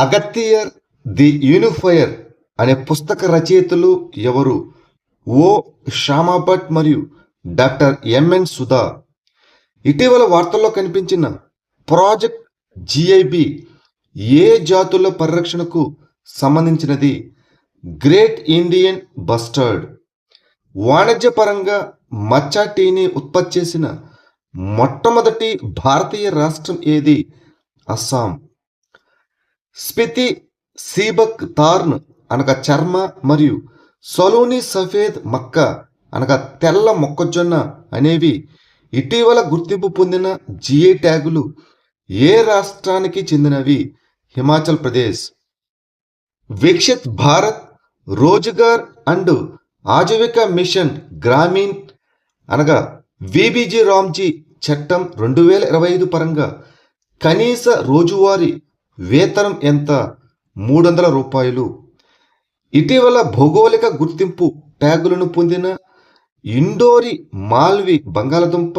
అగత్తియర్ the unifier అనే పుస్తక రచయితలు ఎవరు? ఓ శ్యామాభట్ మరియు డాక్టర్ ఎంఎన్ సుధా. ఇటీవల వార్తల్లో కనిపించిన ప్రాజెక్ట్ జిఐబి ఏ జాతుల పరిరక్షణకు సంబంధించినది? Great Indian bustard. వాణిజ్యపరంగా మచ్చా టీని ఉత్పత్తి చేసిన మొట్టమొదటి భారతీయ రాష్ట్రం ఏది? అస్సాం. స్పితి సీబక్ తార్న్ అనగా చర్మ మరియు సొలూని సఫేద్ మక్క అనగా తెల్ల మొక్కజొన్న అనేవి ఇటీవల గుర్తింపు పొందిన జిఐ ట్యాగులు ఏ రాష్ట్రానికి చెందినవి? హిమాచల్ ప్రదేశ్. వికసిత్ భారత్ రోజ్గార్ అండ్ ఆజీవికా మిషన్ గ్రామీణ్ అనగా విబిజి రామ్జీ చట్టం 2025 పరంగా కనీస రోజువారీ వేతనం ఎంత? 300 రూపాయలు. ఇటీవల భౌగోళిక గుర్తింపు ట్యాగులను పొందిన ఇండోరి మాల్వి బంగాళదుంప,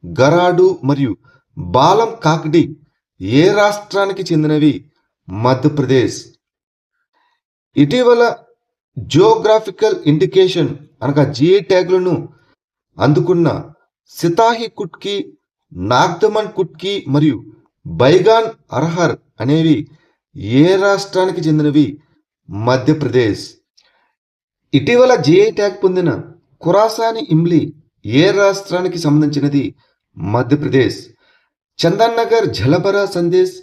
గరాడు మరియు బాలం కాక్డి ఏ రాష్ట్రానికి చెందినవి? మధ్యప్రదేశ్. ఇటీవల జియోగ్రాఫికల్ ఇండికేషన్ అనగా జిఐ ట్యాగులను అందుకున్న సితాహి కుట్కి, నాగ్దమన్ కుట్కి మరియు బైగాన్ అర్హర్ అనేవి ఏ రాష్ట్రానికి చెందినవి? మధ్యప్రదేశ్. ఇటీవల జిఐ ట్యాగ్ పొందిన ఖురాసాని ఇమ్లీ ఏ రాష్ట్రానికి సంబంధించినది? మధ్యప్రదేశ్. చందన్ నగర్ జలబరా సందేశ్,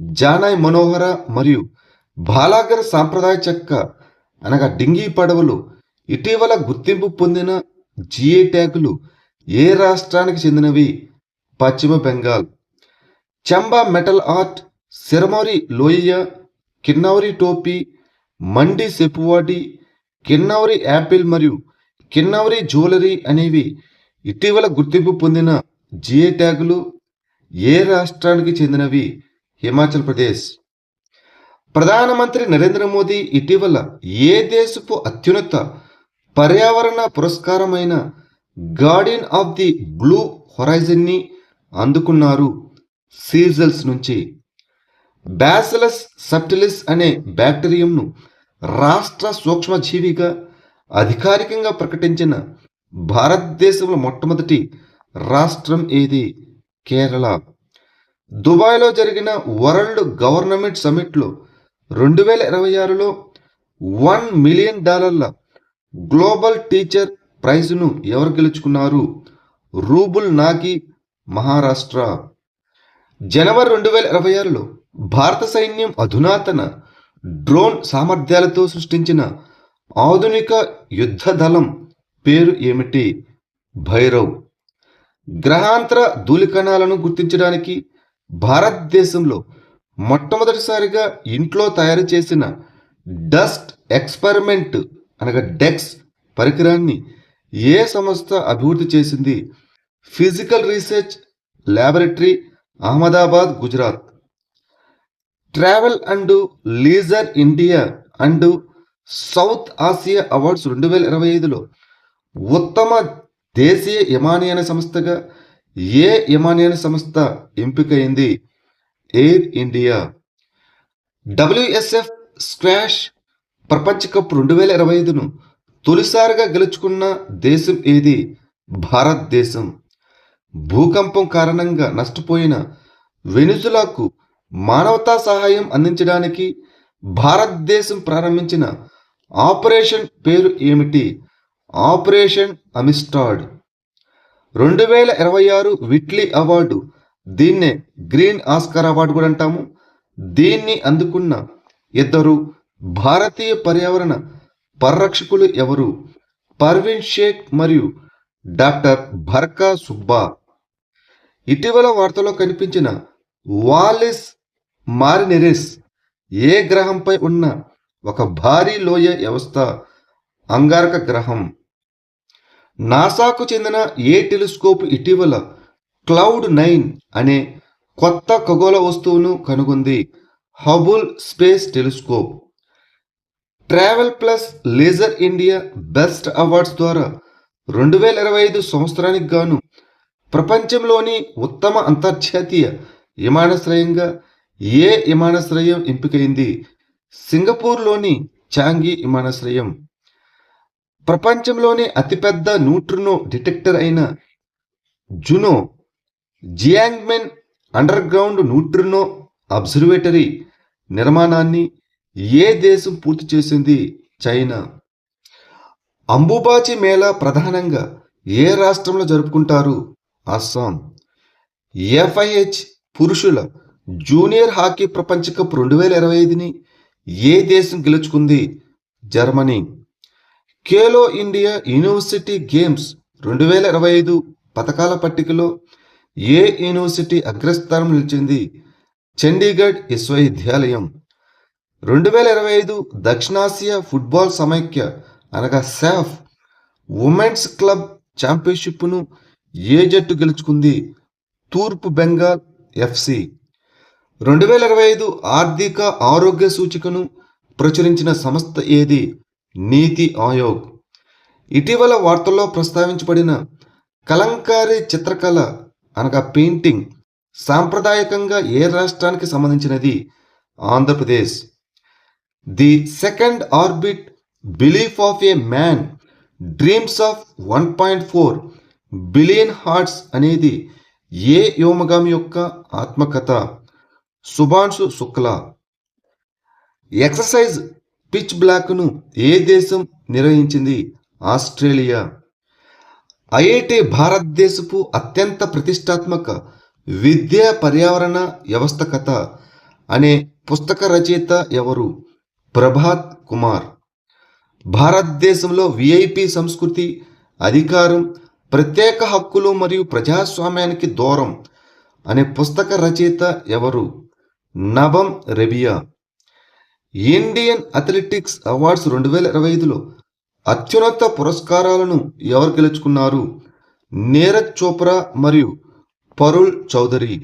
జానాయ్ మనోహర మరియు బాలాగర్ సాంప్రదాయ చెక్క అనగా డింగీ పడవలు ఇటీవల గుర్తింపు పొందిన జిఐ ట్యాగులు ఏ రాష్ట్రానికి చెందినవి? పశ్చిమ బెంగాల్. చంబా మెటల్ ఆర్ట్, సిరమౌరి లోయ, కిన్నౌరి టోపీ, మండి సెపువాడి, కిన్నౌరి యాపిల్ మరియు కిన్నౌరి జ్యువెలరీ అనేవి ఇటీవల గుర్తింపు పొందిన జిఐ ట్యాగులు ఏ రాష్ట్రానికి చెందినవి? హిమాచల్ ప్రదేశ్. ప్రధానమంత్రి నరేంద్ర మోదీ ఇటీవల ఏ దేశపు అత్యున్నత పర్యావరణ పురస్కారమైన గార్డియన్ ఆఫ్ ది బ్లూ హొరైజన్ని అందుకున్నారు? సీజల్స్ నుంచి. బ్యాసిలస్ సబ్టిలిస్ అనే బ్యాక్టీరియంను రాష్ట్ర సూక్ష్మజీవిగా అధికారికంగా ప్రకటించిన భారతదేశంలో మొట్టమొదటి రాష్ట్రం ఏది? కేరళ. దుబాయ్లో జరిగిన వరల్డ్ గవర్నమెంట్ సమ్మిట్లో 2026లో $1 మిలియన్ గ్లోబల్ టీచర్ ప్రైజ్ను ఎవరు గెలుచుకున్నారు? రూబుల్ నాగి, మహారాష్ట్ర. జనవరి 2026లో భారత సైన్యం అధునాతన డ్రోన్ సామర్థ్యాలతో సృష్టించిన ఆధునిక యుద్ధ దళం పేరు ఏమిటి? భైరవ్. గ్రహాంతర ధూళికణాలను గుర్తించడానికి భారతదేశంలో మొట్టమొదటిసారిగా ఇంట్లో తయారు చేసిన డస్ట్ ఎక్స్పెరిమెంట్ అనగా డెక్స్ పరికరాన్ని ఏ సంస్థ అభివృద్ధి చేసింది? Physical research laboratory, Ahmedabad, Gujarat. Travel and leisure India and South Asia awards 2025లో ఉత్తమ దేశీయ విమానయాన సంస్థగా ఏ విమానయాన సంస్థ ఎంపికైంది? Air India. WSF స్క్వాష్ ప్రపంచ కప్ 2025ను తొలిసారిగా గెలుచుకున్న దేశం ఏది? భారతదేశం. భూకంపం కారణంగా నష్టపోయిన వెనిజులాకు మానవతా సహాయం అందించడానికి భారతదేశం ప్రారంభించిన ఆపరేషన్ పేరు ఏమిటి? Operation Amistad. 2026 విట్లీ అవార్డు, దీన్నే గ్రీన్ ఆస్కార్ అవార్డు కూడా అంటాము, దీన్ని అందుకున్న ఇద్దరు భారతీయ పర్యావరణ పరిరక్షకులు ఎవరు? పర్వీన్ షేక్ మరియు డాక్టర్ భర్కా సుబ్బా. ఇటీవల వార్తలో కనిపించిన వాలిస్ మారినెరిస్ ఏ గ్రహంపై ఉన్న ఒక భారీ లోయ వ్యవస్థ? అంగారక గ్రహం. నాసాకు చెందిన ఏ టెలిస్కోప్ ఇటీవల క్లౌడ్-9 అనే కొత్త ఖగోళ వస్తువును కనుగొంది? Hubble space telescope. Travel plus leisure India best awards ద్వారా 2025 సంవత్సరానికి గాను ప్రపంచంలోని ఉత్తమ అంతర్జాతీయ విమానాశ్రయంగా ఏ విమానాశ్రయం ఎంపికైంది? సింగపూర్లోని చాంగి విమానాశ్రయం. ప్రపంచంలోనే అతిపెద్ద న్యూట్రినో డిటెక్టర్ అయిన Juno జియాంగ్మెన్ under ground neutrino observatory నిర్మాణాన్ని ఏ దేశం పూర్తి చేసింది? చైనా. అంబుబాచి మేళా ప్రధానంగా ఏ రాష్ట్రంలో జరుపుకుంటారు? అస్సాం. ఎఫ్ఐహెచ్ పురుషుల జూనియర్ హాకీ ప్రపంచ కప్ 2025ని ఏ దేశం గెలుచుకుంది? Germany. Khelo India university games 2025 పథకాల పట్టికలో ఏ యూనివర్సిటీ అగ్రస్థానం నిలిచింది? చండీగఢ్ విశ్వవిద్యాలయం. 2025 దక్షిణాసియా ఫుట్బాల్ సమైక్య అనగా సాఫ్ ఉమెన్స్ క్లబ్ ఛాంపియన్షిప్ను ఏ జట్టు గెలుచుకుంది? తూర్పు బెంగాల్ ఎఫ్సి. 2025 ఆర్థిక ఆరోగ్య సూచికను ప్రచురించిన సంస్థ ఏది? నీతి ఆయోగ్. ఇటీవల వార్తల్లో ప్రస్తావించబడిన కలంకారీ చిత్రకళ అనగా పెయింటింగ్ సాంప్రదాయకంగా ఏ రాష్ట్రానికి సంబంధించినది? Andhra Pradesh. The second orbit belief of A man dreams of 1.4 billion hearts అనేది ఏ వ్యోమగామి యొక్క ఆత్మకథ? సుభాన్షు శుక్లా. ఎక్సర్సైజ్ పిచ్ బ్లాక్ను ఏ దేశం నిర్వహించింది? ఆస్ట్రేలియా. ఐఐటి భారతదేశపు అత్యంత ప్రతిష్టాత్మక విద్యా పర్యావరణ వ్యవస్థ కథ అనే పుస్తక రచయిత ఎవరు? ప్రభాత్ కుమార్. భారతదేశంలో విఐపి సంస్కృతి, అధికారం, ప్రత్యేక హక్కులు మరియు ప్రజాస్వామ్యానికి దూరం అనే పుస్తక రచయిత ఎవరు? నబం రెబియా. ఇండియన్ అథ్లెటిక్స్ అవార్డ్స్ 2025లో అత్యున్నత పురస్కారాలను ఎవరు గెలుచుకున్నారు? నీరజ్ చోప్రా మరియు పరుల్ చౌదరి.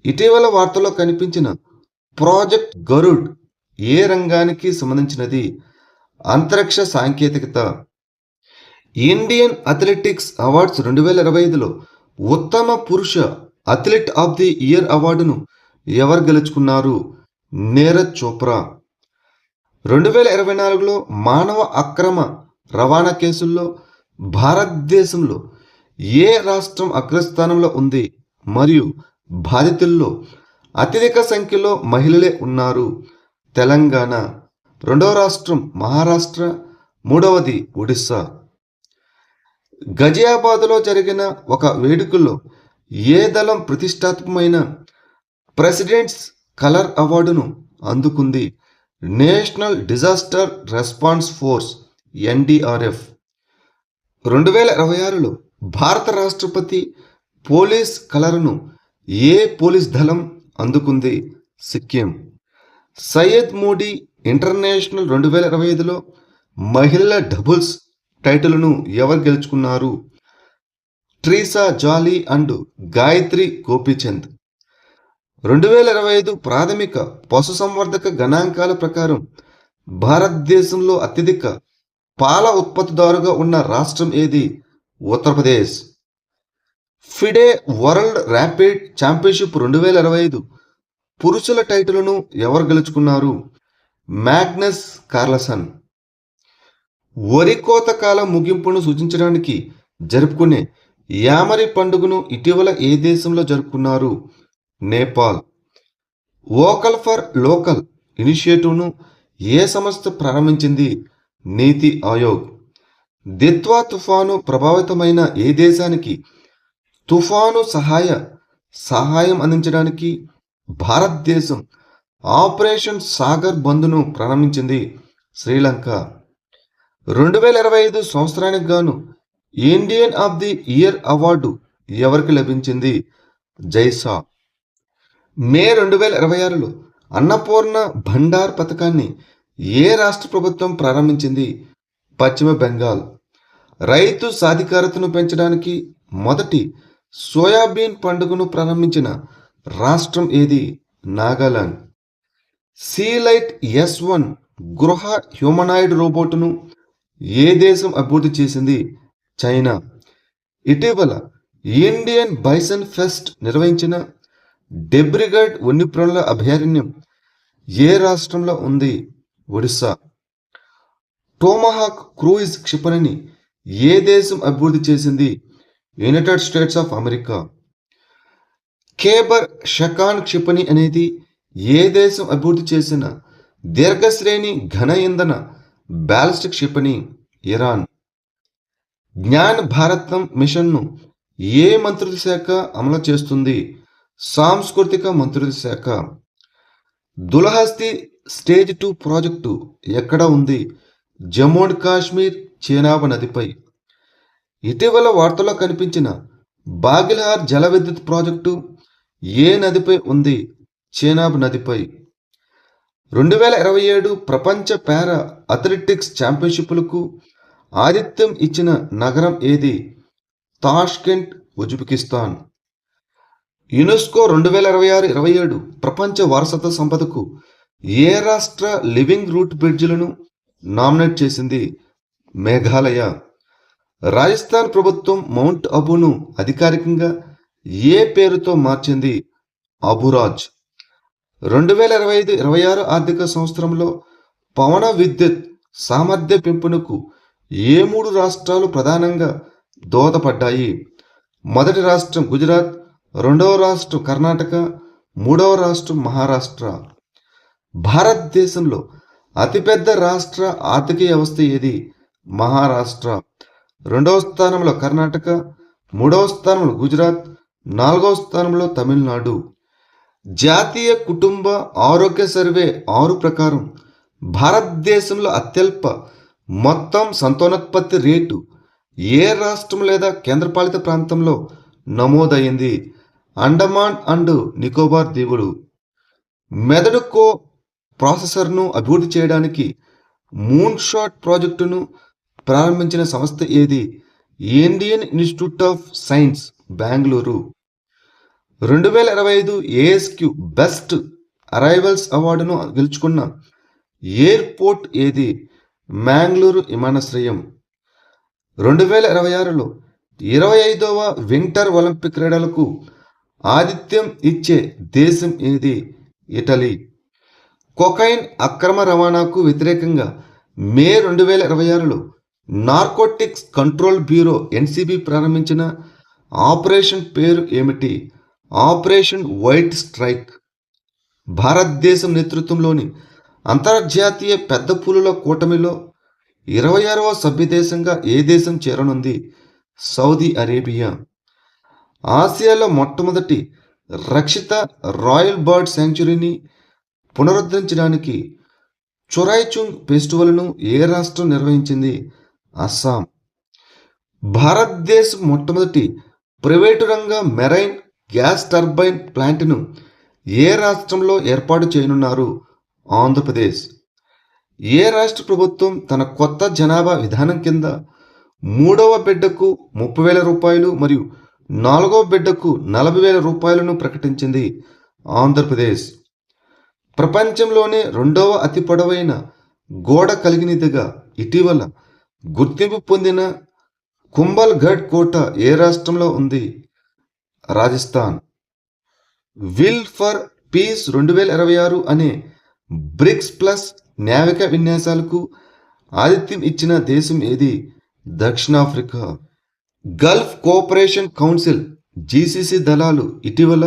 ఇటీవల వార్తల్లో కనిపించిన ప్రాజెక్ట్ గరుడ్ ఏ రంగానికి సంబంధించినది? అంతరిక్ష సాంకేతికత. ఇండియన్ అథ్లెటిక్స్ అవార్డ్స్ 2025లో ఉత్తమ పురుష అథ్లెట్ ఆఫ్ ది ఇయర్ అవార్డును ఎవరు గెలుచుకున్నారు? నీరజ్ చోప్రా. 2024లో మానవ అక్రమ రవాణా కేసుల్లో భారతదేశంలో ఏ రాష్ట్రం అగ్రస్థానంలో ఉంది మరియు బాధితుల్లో అత్యధిక సంఖ్యలో మహిళలే ఉన్నారు? తెలంగాణ. రెండవ రాష్ట్రం మహారాష్ట్ర, మూడవది ఒడిస్సా. గజియాబాద్లో జరిగిన ఒక వేడుకలో ఏ దళం ప్రతిష్టాత్మకమైన ప్రెసిడెంట్స్ కలర్ అవార్డును అందుకుంది? National disaster response force NDRF. 2026లో భారత రాష్ట్రపతి పోలీస్ కలర్ను ఏ పోలీస్ దళం అందుకుంది? సిక్కిం. సయ్యద్ మోడీ ఇంటర్నేషనల్ 2025లో మహిళల డబుల్స్ టైటిల్ను ఎవరు గెలుచుకున్నారు? ట్రీసా జాలీ అండ్ గాయత్రి గోపీచంద్. 2025 ప్రాథమిక పశుసంవర్ధక గణాంకాల ప్రకారం భారతదేశంలో అత్యధిక పాల ఉత్పత్తిదారుగా ఉన్న రాష్ట్రం ఏది? Uttar Pradesh. FIDE world rapid championship 2025 పురుషుల టైటిల్ను ఎవరు గెలుచుకున్నారు? Magnus Carlson. వరి కోత కాలం ముగింపును సూచించడానికి జరుపుకునే యామరి పండుగను ఇటీవల ఏ దేశంలో జరుపుకున్నారు? నేపాల్. వోకల్ ఫర్ లోకల్ ఇనిషియేటివ్ను ఏ సంస్థ ప్రారంభించింది? నీతి ఆయోగ్. దిత్వా తుఫాను ప్రభావితమైన ఏ దేశానికి తుఫాను సహాయం అందించడానికి భారతదేశం ఆపరేషన్ సాగర్ బంద్ను ప్రారంభించింది? శ్రీలంక. 2025 సంవత్సరానికి గాను Indian of the year award ఎవరికి లభించింది? జైసా. మే 2026లో అన్నపూర్ణ భండార్ పథకాన్ని ఏ రాష్ట్ర ప్రభుత్వం ప్రారంభించింది? పశ్చిమ బెంగాల్. రైతు సాధికారతను పెంచడానికి మొదటి సోయాబీన్ పండుగను ప్రారంభించిన రాష్ట్రం ఏది? నాగాలాండ్. సీలైట్ S1 గృహ హ్యూమనాయిడ్ రోబోట్ను ఏ దేశం అభివృద్ధి చేసింది? చైనా. ఇటీవల ఇండియన్ బైసన్ ఫెస్ట్ నిర్వహించిన డెబ్రిగఢ్ వన్యప్రాణుల అభయారణ్యం ఏ రాష్ట్రంలో ఉంది? ఒడిశా. టోమహాక్ క్రూయిజ్ క్షిపణిని ఏ దేశం అభివృద్ధి చేసింది? United States of America. Kheibar Shekan క్షిపణి అనేది ఏ దేశం అభివృద్ధి చేసిన దీర్ఘశ్రేణి ఘన ఇంధన బ్యాలిస్టిక్ క్షిపణి? ఇరాన్. జ్ఞాన్ భారతం మిషన్ను ఏ మంత్రిత్వ శాఖ అమలు చేస్తుంది? సాంస్కృతిక మంత్రిత్వ శాఖ. దులహస్తి స్టేజ్ 2 ప్రాజెక్టు ఎక్కడ ఉంది? జమ్మూ అండ్ కాశ్మీర్ చేనాబ్ నదిపై. ఇటీవల వార్తల్లో కనిపించిన బాగిల్హార్ జల విద్యుత్ ప్రాజెక్టు ఏ నదిపై ఉంది? చేనాబ్ నదిపై. 2027 ప్రపంచ పారా అథ్లెటిక్స్ ఛాంపియన్షిప్లకు ఆతిథ్యం ఇచ్చిన నగరం ఏది? Tashkent, Uzbekistan. యునెస్కో 2026-27 ప్రపంచ వారసత్వ సంపదకు ఏ రాష్ట్ర లివింగ్ రూట్ బ్రిడ్జిలను నామినేట్ చేసింది? మేఘాలయ. రాజస్థాన్ ప్రభుత్వం మౌంట్ అబూను అధికారికంగా ఏ పేరుతో మార్చింది? అబురాజ్. 2025-26 ఆర్థిక సంవత్సరంలో పవన విద్యుత్ సామర్థ్య పెంపునకు ఏ 3 రాష్ట్రాలు ప్రధానంగా దోహదపడ్డాయి? మొదటి రాష్ట్రం గుజరాత్, రెండవ రాష్ట్రం కర్ణాటక, మూడవ రాష్ట్రం మహారాష్ట్ర. భారతదేశంలో అతిపెద్ద రాష్ట్ర ఆర్థిక వ్యవస్థ ఏది? మహారాష్ట్ర. రెండవ స్థానంలో కర్ణాటక, మూడవ స్థానంలో గుజరాత్, నాలుగవ స్థానంలో తమిళనాడు. జాతీయ కుటుంబ ఆరోగ్య సర్వే 6 ప్రకారం భారతదేశంలో అత్యల్ప మొత్తం సంతానోత్పత్తి రేటు ఏ రాష్ట్రం లేదా కేంద్రపాలిత ప్రాంతంలో నమోదైంది? అండమాన్ అండ్ నికోబార్ దీవులు. మెదడు కో ప్రాసెసర్ను అభివృద్ధి చేయడానికి మూన్ షాట్ ప్రాజెక్టును ప్రారంభించిన సంస్థ ఏది? Indian Institute of Science, Bengaluru. 2025 ASQ best arrivals అవార్డును గెలుచుకున్న ఎయిర్పోర్ట్ ఏది? మ్యాంగ్లూరు విమానాశ్రయం. 2026లో 25వ వింటర్ ఒలింపిక్ క్రీడలకు ఆతిథ్యం ఇచ్చే దేశం ఏది? ఇటలీ. కొకైన్ అక్రమ రవాణాకు వ్యతిరేకంగా మే 2026లో నార్కోటిక్స్ కంట్రోల్ బ్యూరో ఎన్సిబి ప్రారంభించిన ఆపరేషన్ పేరు ఏమిటి? Operation white strike. భారతదేశం నేతృత్వంలోని అంతర్జాతీయ పెద్ద పులుల కూటమిలో 26వ సభ్యదేశంగా ఏ దేశం చేరనుంది? Saudi Arabia. ఆసియాలో మొట్టమొదటి రక్షిత రాయల్ బర్డ్ శాంక్చురీని పునరుద్ధరించడానికి చొరాయిచుంగ్ ఫెస్టివల్ను ఏ రాష్ట్రం నిర్వహించింది? అస్సాం. భారతదేశం మొట్టమొదటి ప్రైవేటు రంగ మెరైన్ గ్యాస్ టర్బైన్ ప్లాంట్ను ఏ రాష్ట్రంలో ఏర్పాటు చేయనున్నారు? ఆంధ్రప్రదేశ్. ఏ రాష్ట్ర ప్రభుత్వం తన కొత్త జనాభా విధానం కింద 3వ బిడ్డకు 30,000 రూపాయలు మరియు 4వ బిడ్డకు 40,000 రూపాయలను ప్రకటించింది? ఆంధ్రప్రదేశ్. ప్రపంచంలోనే 2వ అతి పొడవైన గోడ కలిగినదిగా ఇటీవల గుర్తింపు పొందిన కుంభల్గఢ్ కోట ఏ రాష్ట్రంలో ఉంది? రాజస్థాన్. విల్ ఫర్ పీస్ 2026 అనే బ్రిక్స్ ప్లస్ నావిక విన్యాసాలకు ఆతిథ్యం ఇచ్చిన దేశం ఏది? దక్షిణాఫ్రికా. గల్ఫ్ కోఆపరేషన్ కౌన్సిల్ జీసీసీ దళాలు ఇటీవల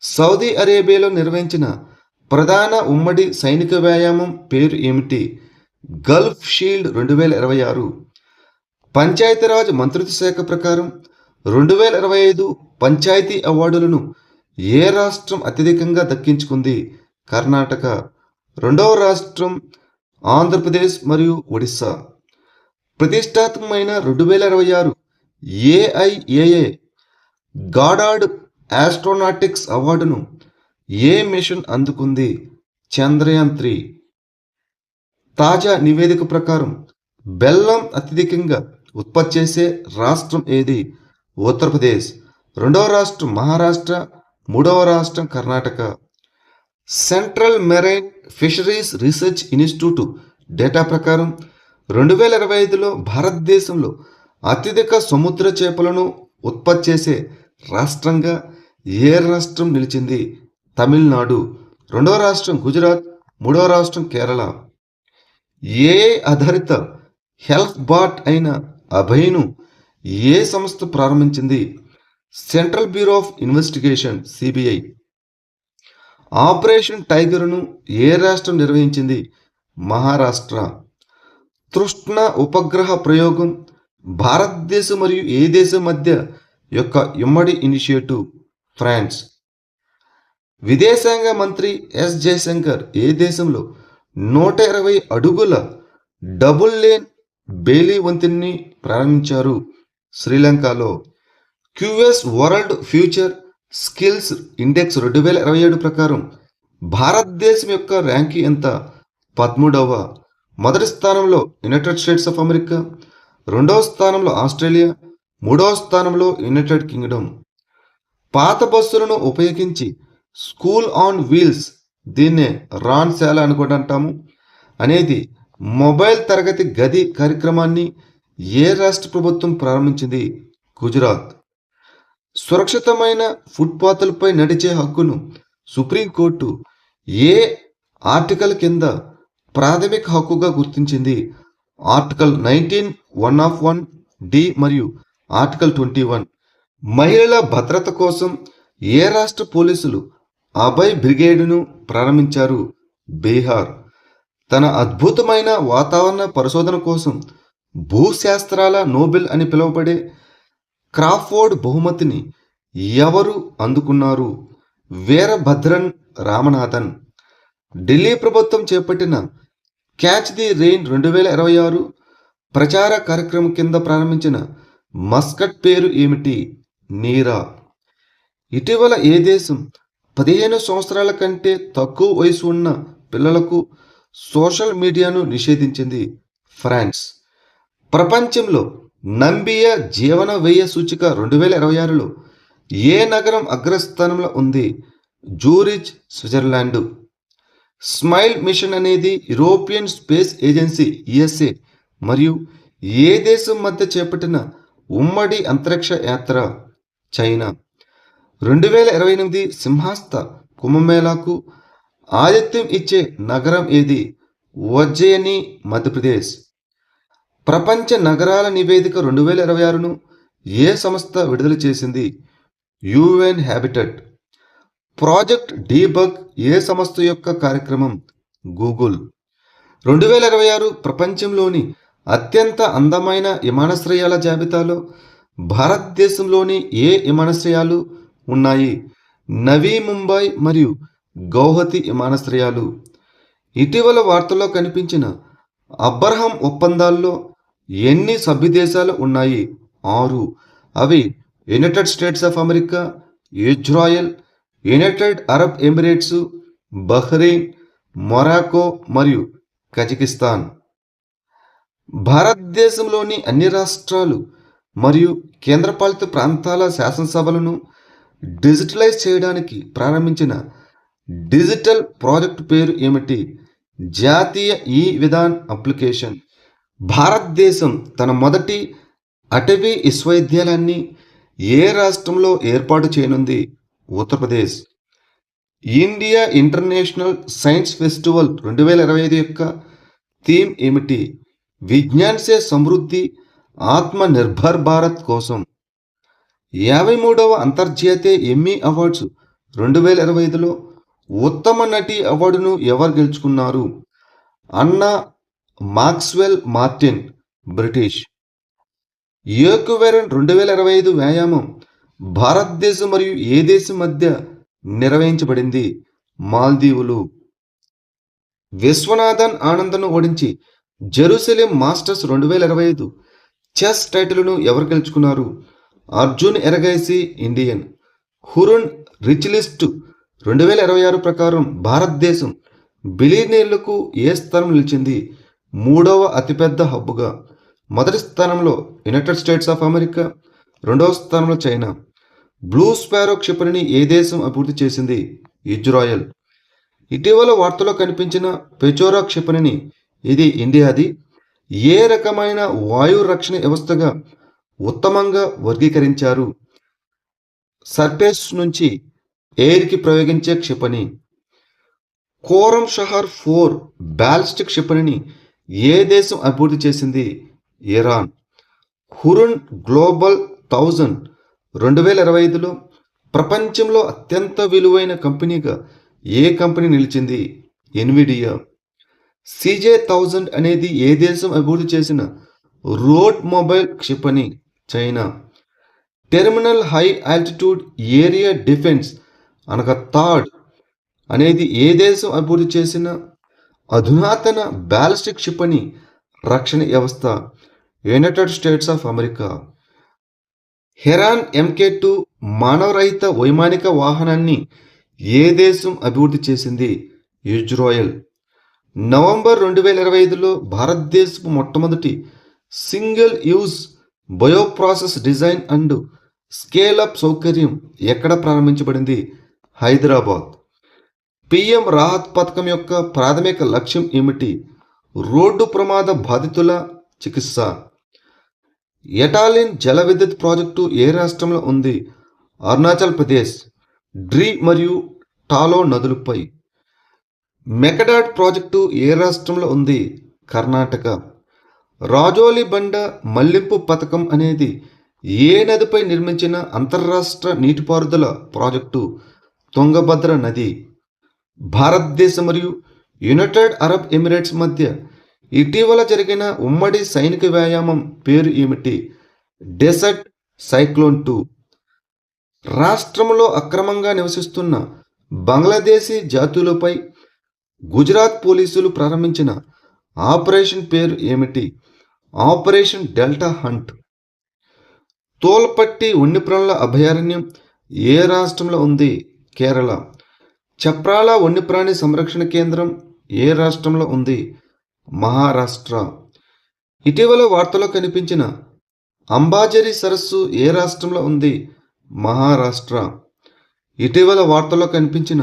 సౌదీ అరేబియాలో నిర్వహించిన ప్రధాన ఉమ్మడి సైనిక వ్యాయామం పేరు ఏమిటి? Gulf shield 2026. పంచాయతీరాజ్ మంత్రిత్వ శాఖ ప్రకారం 2025 పంచాయతీ అవార్డులను ఏ రాష్ట్రం అత్యధికంగా దక్కించుకుంది? కర్ణాటక. రెండవ రాష్ట్రం ఆంధ్రప్రదేశ్ మరియు ఒడిశా. ప్రతిష్టాత్మకమైన 2026 ఏఐఏఏ గాడార్డ్ ఆస్ట్రోనాటిక్స్ అవార్డును ఏ మిషన్ అందుకుంది? చంద్రయాన్ 3. తాజా నివేదిక ప్రకారం బెల్లం అత్యధికంగా ఉత్పత్తి చేసే రాష్ట్రం ఏది? ఉత్తరప్రదేశ్. రెండవ రాష్ట్రం మహారాష్ట్ర, మూడవ రాష్ట్రం Karnataka. Central marine fisheries research institute data ప్రకారం 2025లో భారతదేశంలో అత్యధిక సముద్ర చేపలను ఉత్పత్తి చేసే రాష్ట్రంగా ఏ రాష్ట్రం నిలిచింది? తమిళనాడు. రెండవ రాష్ట్రం గుజరాత్. మూడవ రాష్ట్రం కేరళ. ఏఐ ఆధారిత హెల్త్ బాట్ అయిన అభయ్‌ను ఏ సంస్థ ప్రారంభించింది? Central Bureau of Investigation CBI. Operation టైగర్‌ను ఏ రాష్ట్రం నిర్వహించింది? మహారాష్ట్ర. తృష్ణ ఉపగ్రహ ప్రయోగం భారతదేశం మరియు ఏ దేశం మధ్య యొక్క ఉమ్మడి ఇనిషియేటివ్? ఫ్రాన్స్. విదేశాంగ మంత్రి ఎస్ జయశంకర్ ఏ దేశంలో 120 అడుగుల డబుల్ లేన్ బెయిలీ వంతెనని ప్రారంభించారు? శ్రీలంకలో. QS world future skills index 2027 ప్రకారం భారతదేశం యొక్క ర్యాంకు ఎంత? 13వ. మొదటి స్థానంలో యునైటెడ్ స్టేట్స్ ఆఫ్ అమెరికా, రెండవ స్థానంలో ఆస్ట్రేలియా, మూడవ స్థానంలో యునైటెడ్ కింగ్డమ్. పాత బస్సులను ఉపయోగించి స్కూల్ ఆన్ వీల్స్, దీన్నే రాన్శాల అని కూడా అంటాము, అనేది మొబైల్ తరగతి గది కార్యక్రమాన్ని ఏ రాష్ట్ర ప్రభుత్వం ప్రారంభించింది? గుజరాత్. సురక్షితమైన ఫుట్పాత్లపై నడిచే హక్కును సుప్రీంకోర్టు ఏ ఆర్టికల్ కింద ప్రాథమిక హక్కుగా గుర్తించింది? ఆర్టికల్ 19 1 డి మరియు ఆర్టికల్ 21. మహిళల భద్రత కోసం ఏ రాష్ట్ర పోలీసులు అభయ్ బ్రిగేడ్ను ప్రారంభించారు? బీహార్. తన అద్భుతమైన వాతావరణ పరిశోధన కోసం భూశాస్త్రాల నోబెల్ అని పిలువబడే క్రాఫోర్డ్ బహుమతిని ఎవరు అందుకున్నారు? వీరభద్రన్ రామనాథన్. ఢిల్లీ ప్రభుత్వం చేపట్టిన క్యాచ్ ది రెయిన్ 2026 ప్రచార కార్యక్రమం కింద ప్రారంభించిన మస్కట్ పేరు ఏమిటి? నీరా. ఇటీవల ఏ దేశం 15 సంవత్సరాల కంటే తక్కువ వయసు ఉన్న పిల్లలకు సోషల్ మీడియాను నిషేధించింది? ఫ్రాన్స్. ప్రపంచంలో నంబియా జీవన వ్యయ సూచిక 2026లో ఏ నగరం అగ్రస్థానంలో ఉంది? Zurich, Switzerland. స్మైల్ మిషన్ అనేది యూరోపియన్ స్పేస్ ఏజెన్సీ యుఎస్ఏ మరియు ఏ దేశం మధ్య చేపట్టిన ఉమ్మడి అంతరిక్ష యాత్ర? చైనా. 2028 సింహస్థ కుంభమేళాకు ఆతిథ్యం ఇచ్చే నగరం ఏది? ఉజ్జయిని, మధ్యప్రదేశ్. ప్రపంచ నగరాల నివేదిక 2026ను ఏ సంస్థ విడుదల చేసింది? యుఎన్ హ్యాబిటట్. ప్రాజెక్ట్ డీబగ్ ఏ సంస్థ యొక్క కార్యక్రమం? గూగుల్. 2026 ప్రపంచంలోని అత్యంత అందమైన విమానాశ్రయాల జాబితాలో భారతదేశంలోని ఏ విమానాశ్రయాలు ఉన్నాయి? నవీ ముంబై మరియు గౌహతి విమానాశ్రయాలు. ఇటీవల వార్తల్లో కనిపించిన అబ్రహం ఒప్పందాల్లో ఎన్ని సభ్య దేశాలు ఉన్నాయి? 6. అవి United States of America, Israel, United Arab Emirates, Bahrain, Morocco మరియు కజకిస్తాన్. భారతదేశంలోని అన్ని రాష్ట్రాలు మరియు కేంద్రపాలిత ప్రాంతాల శాసనసభలను డిజిటలైజ్ చేయడానికి ప్రారంభించిన డిజిటల్ ప్రాజెక్ట్ పేరు ఏమిటి? జాతీయ ఈ విధాన్ అప్లికేషన్. భారతదేశం తన మొదటి అటవీ విశ్వవిద్యాలయాన్ని ఏ రాష్ట్రంలో ఏర్పాటు చేయనుంది? Uttar Pradesh. India international science festival 2025 యొక్క థీమ్ ఏమిటి? విజ్ఞాన్ సే సమృద్ధి, ఆత్మ నిర్భర్ భారత్ కోసం. 53వ అంతర్జాతీయ ఎమ్మీ అవార్డ్స్ 2025లో ఉత్తమ నటి అవార్డును ఎవరు గెలుచుకున్నారు? అన్నా మాక్స్వెల్ మార్టిన్, బ్రిటిష్. ఏకువెరన్ 2025 వ్యాయామం భారతదేశం మరియు ఏ దేశం మధ్య నిర్వహించబడింది? మాల్దీవులు. విశ్వనాథన్ ఆనందను ఓడించి జెరూసలేం మాస్టర్స్ 2025 చెస్ టైటిల్ను ఎవరు గెలుచుకున్నారు? Arjun Erigaisi, Indian. Hurun rich list 2026 ప్రకారం భారతదేశం బిలియనీర్లకు ఏ స్థానం నిలిచింది? 3వ అతిపెద్ద హబ్బుగా. మొదటి స్థానంలో యునైటెడ్ స్టేట్స్ ఆఫ్ అమెరికా, రెండవ స్థానంలో చైనా. బ్లూ స్పారో క్షిపణిని ఏ దేశం అభివృద్ధి చేసింది? ఇజ్రాయెల్. ఇటీవల వార్తలో కనిపించిన పెచోరా క్షిపణిని, ఇది ఇండియాది, ఏ రకమైన వాయు రక్షణ వ్యవస్థగా ఉత్తమంగా వర్గీకరించారు? సర్ఫేస్ నుంచి ఎయిర్కి ప్రయోగించే క్షిపణి. కోరం షహర్ 4 బ్యాలిస్టిక్ క్షిపణిని ఏ దేశం అభివృద్ధి చేసింది? ఇరాన్. హురున్ గ్లోబల్ 1000 2025లో ప్రపంచంలో అత్యంత విలువైన కంపెనీగా ఏ కంపెనీ నిలిచింది? ఎన్విడియా. CJ1000 అనేది ఏ దేశం అభివృద్ధి చేసిన రోడ్ మొబైల్ క్షిపణి? China. Terminal high altitude area defence అనగా థాడ్ అనేది ఏ దేశం అభివృద్ధి చేసిన అధునాతన బ్యాలిస్టిక్ క్షిపణి రక్షణ వ్యవస్థ? United States of America. Heron MK2 మానవరహిత వైమానిక వాహనాన్ని ఏ దేశం అభివృద్ధి చేసింది? ఇజ్రాయెల్. నవంబర్ 2025లో భారతదేశపు మొట్టమొదటి single use bioprocess design and scale up సౌకర్యం ఎక్కడ ప్రారంభించబడింది? హైదరాబాద్. PM రాహత్ పథకం యొక్క ప్రాథమిక లక్ష్యం ఏమిటి? రోడ్డు ప్రమాద బాధితుల చికిత్స. ఎటాలిన్ జల విద్యుత్ ప్రాజెక్టు ఏ రాష్ట్రంలో ఉంది? అరుణాచల్ ప్రదేశ్. డ్రీ మరియు టాలో నదులపై. మెకడాట్ ప్రాజెక్టు ఏ రాష్ట్రంలో ఉంది? కర్ణాటక. రాజోలి బండ మళ్లింపు పథకం అనేది ఏ నదిపై నిర్మించిన అంతర్రాష్ట్ర నీటిపారుదల ప్రాజెక్టు? తుంగభద్ర నది. భారతదేశం మరియు యునైటెడ్ అరబ్ ఎమిరేట్స్ మధ్య ఇటీవల జరిగిన ఉమ్మడి సైనిక వ్యాయామం పేరు ఏమిటి? Desert cyclone 2. రాష్ట్రంలో అక్రమంగా నివసిస్తున్న బంగ్లాదేశీ జాతులపై గుజరాత్ పోలీసులు ప్రారంభించిన ఆపరేషన్ పేరు ఏమిటి? Operation delta hunt. తోల్పట్టి వన్యప్రాణుల అభయారణ్యం ఏ రాష్ట్రంలో ఉంది? కేరళ. చప్రాల వన్యప్రాణి సంరక్షణ కేంద్రం ఏ రాష్ట్రంలో ఉంది? మహారాష్ట్ర. ఇటీవల వార్తలో కనిపించిన అంబాజరి సరస్సు ఏ రాష్ట్రంలో ఉంది? మహారాష్ట్ర. ఇటీవల వార్తలో కనిపించిన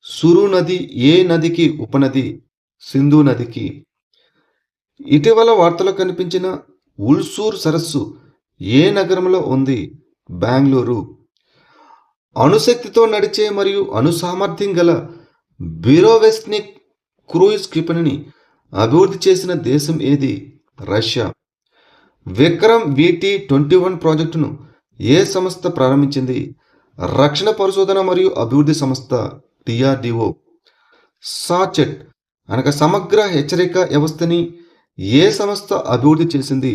సురు నది ఏ నదికి ఉపనది? సింధు నదికి. ఇటీవల వార్తలో కనిపించిన ఉల్సూర్ సరస్సు ఏ నగరంలో ఉంది? బెంగళూరు. అణుశక్తితో నడిచే మరియు అణు సామర్థ్యం గల బిరోవెస్నిక్ క్రూయిజ్ క్షిపణిని అభివృద్ధి చేసిన దేశం ఏది? రష్యా. విక్రమ్ VT-21 ప్రాజెక్టును ఏ సంస్థ ప్రారంభించింది? రక్షణ పరిశోధన మరియు అభివృద్ధి సంస్థ DRDO. సాచెట్ అనగా సమగ్ర హెచ్చరిక వ్యవస్థని ఏ సంస్థ అభివృద్ధి చేసింది?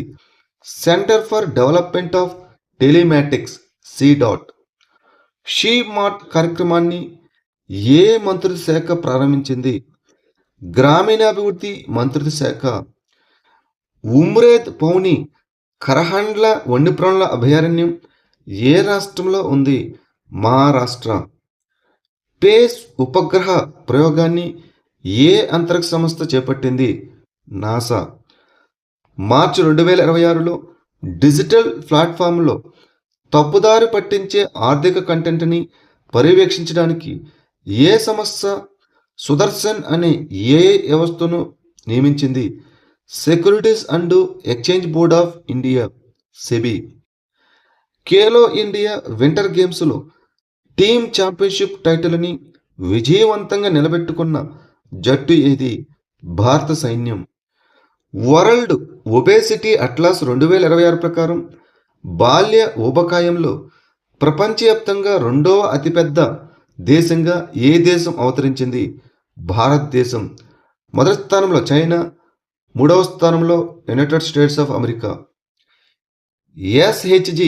Centre for development of telematics CDOT. She mart కార్యక్రమాన్ని ఏ మంత్రిత్వ శాఖ ప్రారంభించింది? గ్రామీణాభివృద్ధి మంత్రిత్వ శాఖ. ఉమ్రేద్ పౌని కరహండ్ల వన్యప్రాణుల అభయారణ్యం ఏ రాష్ట్రంలో ఉంది? మహారాష్ట్ర. పేస్ ఉపగ్రహ ప్రయోగాన్ని ఏ అంతరిక్ష సంస్థ చేపట్టింది? నాసా. మార్చి 2026లో డిజిటల్ ప్లాట్ఫామ్లో తప్పుదారి పట్టించే ఆర్థిక కంటెంట్ని పర్యవేక్షించడానికి ఏ సంస్థ సుదర్శన్ అనే AI వ్యవస్థను నియమించింది? Securities and exchange board of India SEBI. Khelo India winter గేమ్స్లో టీమ్ ఛాంపియన్షిప్ టైటిల్ని విజయవంతంగా నిలబెట్టుకున్న జట్టు ఏది? భారత సైన్యం. వరల్డ్ ఒబేసిటీ అట్లాస్ 2026 ప్రకారం బాల్య ఊబకాయంలో ప్రపంచవ్యాప్తంగా రెండవ అతిపెద్ద దేశంగా ఏ దేశం అవతరించింది? భారతదేశం. మొదటి స్థానంలో చైనా, మూడవ స్థానంలో United States of America. SHG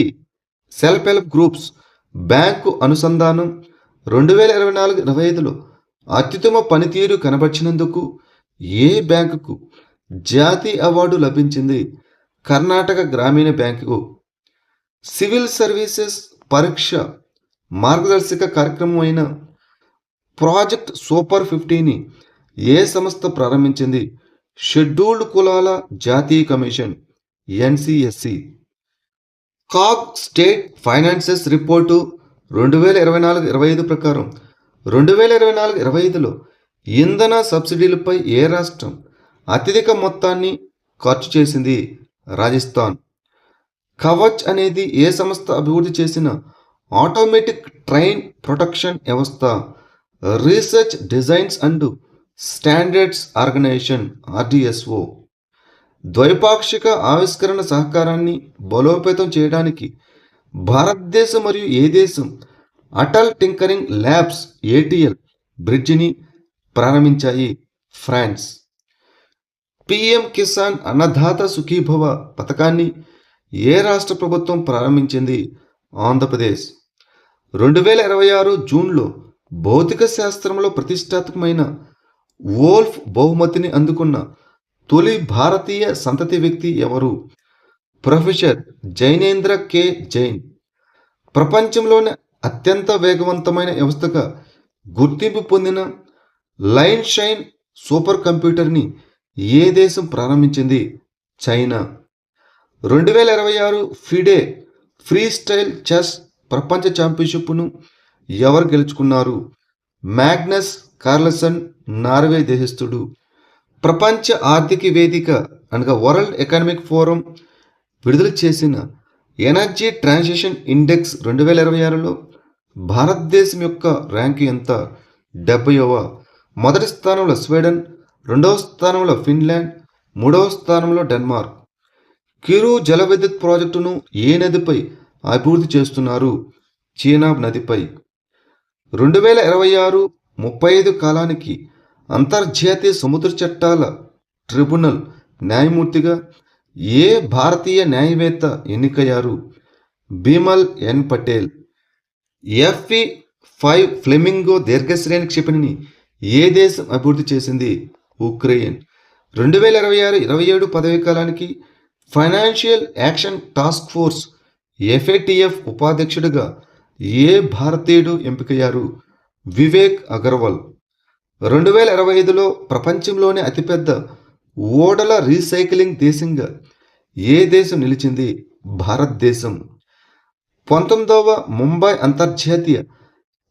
self help groups bank అనుసంధానం 2024-25లో అత్యుత్తమ పనితీరు కనబర్చినందుకు ఏ బ్యాంకుకు జాతీయ అవార్డు లభించింది? కర్ణాటక గ్రామీణ బ్యాంకుకు. సివిల్ సర్వీసెస్ పరీక్ష మార్గదర్శక కార్యక్రమం అయిన ప్రాజెక్ట్ సూపర్ 50ని ఏ సంస్థ ప్రారంభించింది? షెడ్యూల్డ్ కులాల జాతీయ commission NCSC. CAG state finances report 2024-25 ప్రకారం 2024-25లో ఇంధన సబ్సిడీలపై ఏ రాష్ట్రం అత్యధిక మొత్తాన్ని ఖర్చు చేసింది? రాజస్థాన్. కవచ్ అనేది ఏ సంస్థ అభివృద్ధి చేసిన ఆటోమేటిక్ ట్రైన్ ప్రొటెక్షన్ వ్యవస్థ, research designs and standards organisation RDSO. ద్వైపాక్షిక ఆవిష్కరణ సహకారాన్ని బలోపేతం చేయడానికి భారతదేశం మరియు ఏ దేశం అటల్ టింకరింగ్ ల్యాబ్స్ ఏటీఎల్ బ్రిడ్జిని ప్రారంభించాయి? ఫ్రాన్స్. పిఎం కిసాన్ అన్నదాత సుఖీభవ పథకాన్ని ఏ రాష్ట్ర ప్రభుత్వం ప్రారంభించింది? ఆంధ్రప్రదేశ్. 2026 జూన్లో భౌతిక శాస్త్రంలో ప్రతిష్టాత్మకమైన వోల్ఫ్ బహుమతిని అందుకున్న తొలి భారతీయ సంతతి వ్యక్తి ఎవరు? Professor Jainendra K Jain. ప్రపంచంలోనే అత్యంత వేగవంతమైన వ్యవస్థగా గుర్తింపు పొందిన లైన్ షైన్ సూపర్ కంప్యూటర్ని ఏ దేశం ప్రారంభించింది? China. 2026 FIDE free style chess ప్రపంచ ఛాంపియన్షిప్ను ఎవరు గెలుచుకున్నారు? మ్యాగ్నస్ కార్ల్సన్, నార్వే దేశస్థుడు. ప్రపంచ ఆర్థిక వేదిక అనగా వరల్డ్ ఎకనామిక్ ఫోరం విడుదల చేసిన ఎనర్జీ ట్రాన్సిషన్ ఇండెక్స్ 2026లో భారతదేశం యొక్క ర్యాంకు ఎంత? 70వ. మొదటి స్థానంలో స్వీడన్, రెండవ స్థానంలో ఫిన్లాండ్, మూడవ స్థానంలో డెన్మార్క్. కిరు జల విద్యుత్ ప్రాజెక్టును ఏ నదిపై అభివృద్ధి చేస్తున్నారు? చీనాబ్ నదిపై. 2026-35 కాలానికి అంతర్జాతీయ సముద్ర చట్టాల ట్రిబ్యునల్ న్యాయమూర్తిగా ఏ భారతీయ న్యాయవేత్త ఎన్నికయ్యారు? బిమల్ ఎన్ పటేల్. FE-5 ఫ్లెమింగో దీర్ఘశ్రేణి క్షిపణిని ఏ దేశం అభివృద్ధి చేసింది? ఉక్రెయిన్. 2026-27 పదవీ కాలానికి financial action task force FATF ఉపాధ్యక్షుడిగా ఏ భారతీయుడు ఎంపికయ్యారు? వివేక్ అగర్వాల్. 2025లో ప్రపంచంలోనే అతిపెద్ద ఓడల రీసైక్లింగ్ దేశంగా ఏ దేశం నిలిచింది? భారతదేశం. 19వ ముంబై అంతర్జాతీయ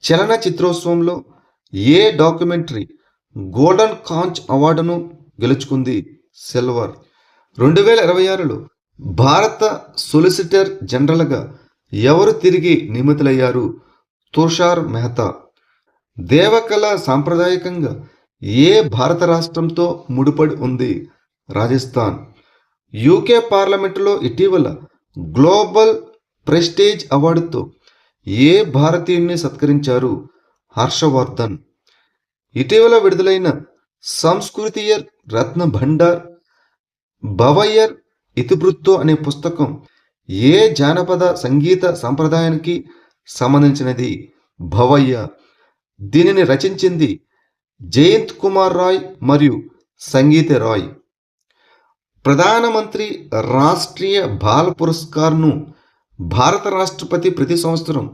చలన చిత్రోత్సవంలో ఏ డాక్యుమెంటరీ గోల్డెన్ కాంచ్ అవార్డును గెలుచుకుంది? సిల్వర్. 2026లో భారత సొలిసిటర్ జనరల్గా ఎవరు తిరిగి నియమితులయ్యారు? తుషార్ మెహతా. దేవకళ సాంప్రదాయకంగా ఏ భారత రాష్ట్రంతో ముడిపడి ఉంది? రాజస్థాన్. యూకే పార్లమెంటులో ఇటీవల గ్లోబల్ ప్రెస్టేజ్ అవార్డుతో ఏ భారతీయుడిని సత్కరించారు? హర్షవర్ధన్. ఇటీవల విడుదలైన సంస్కృతియర్ రత్న భండార్ భవయ్యర్ ఇతివృత్తో అనే పుస్తకం ఏ జానపద సంగీత సంప్రదాయానికి సంబంధించినది? భవయ్య. దీనిని రచించింది జయంత్ కుమార్ రాయ్ మరియు సంగీత రాయ్. ప్రధానమంత్రి రాష్ట్రీయ బాల్ పురస్కార్ను భారత రాష్ట్రపతి ప్రతి సంవత్సరం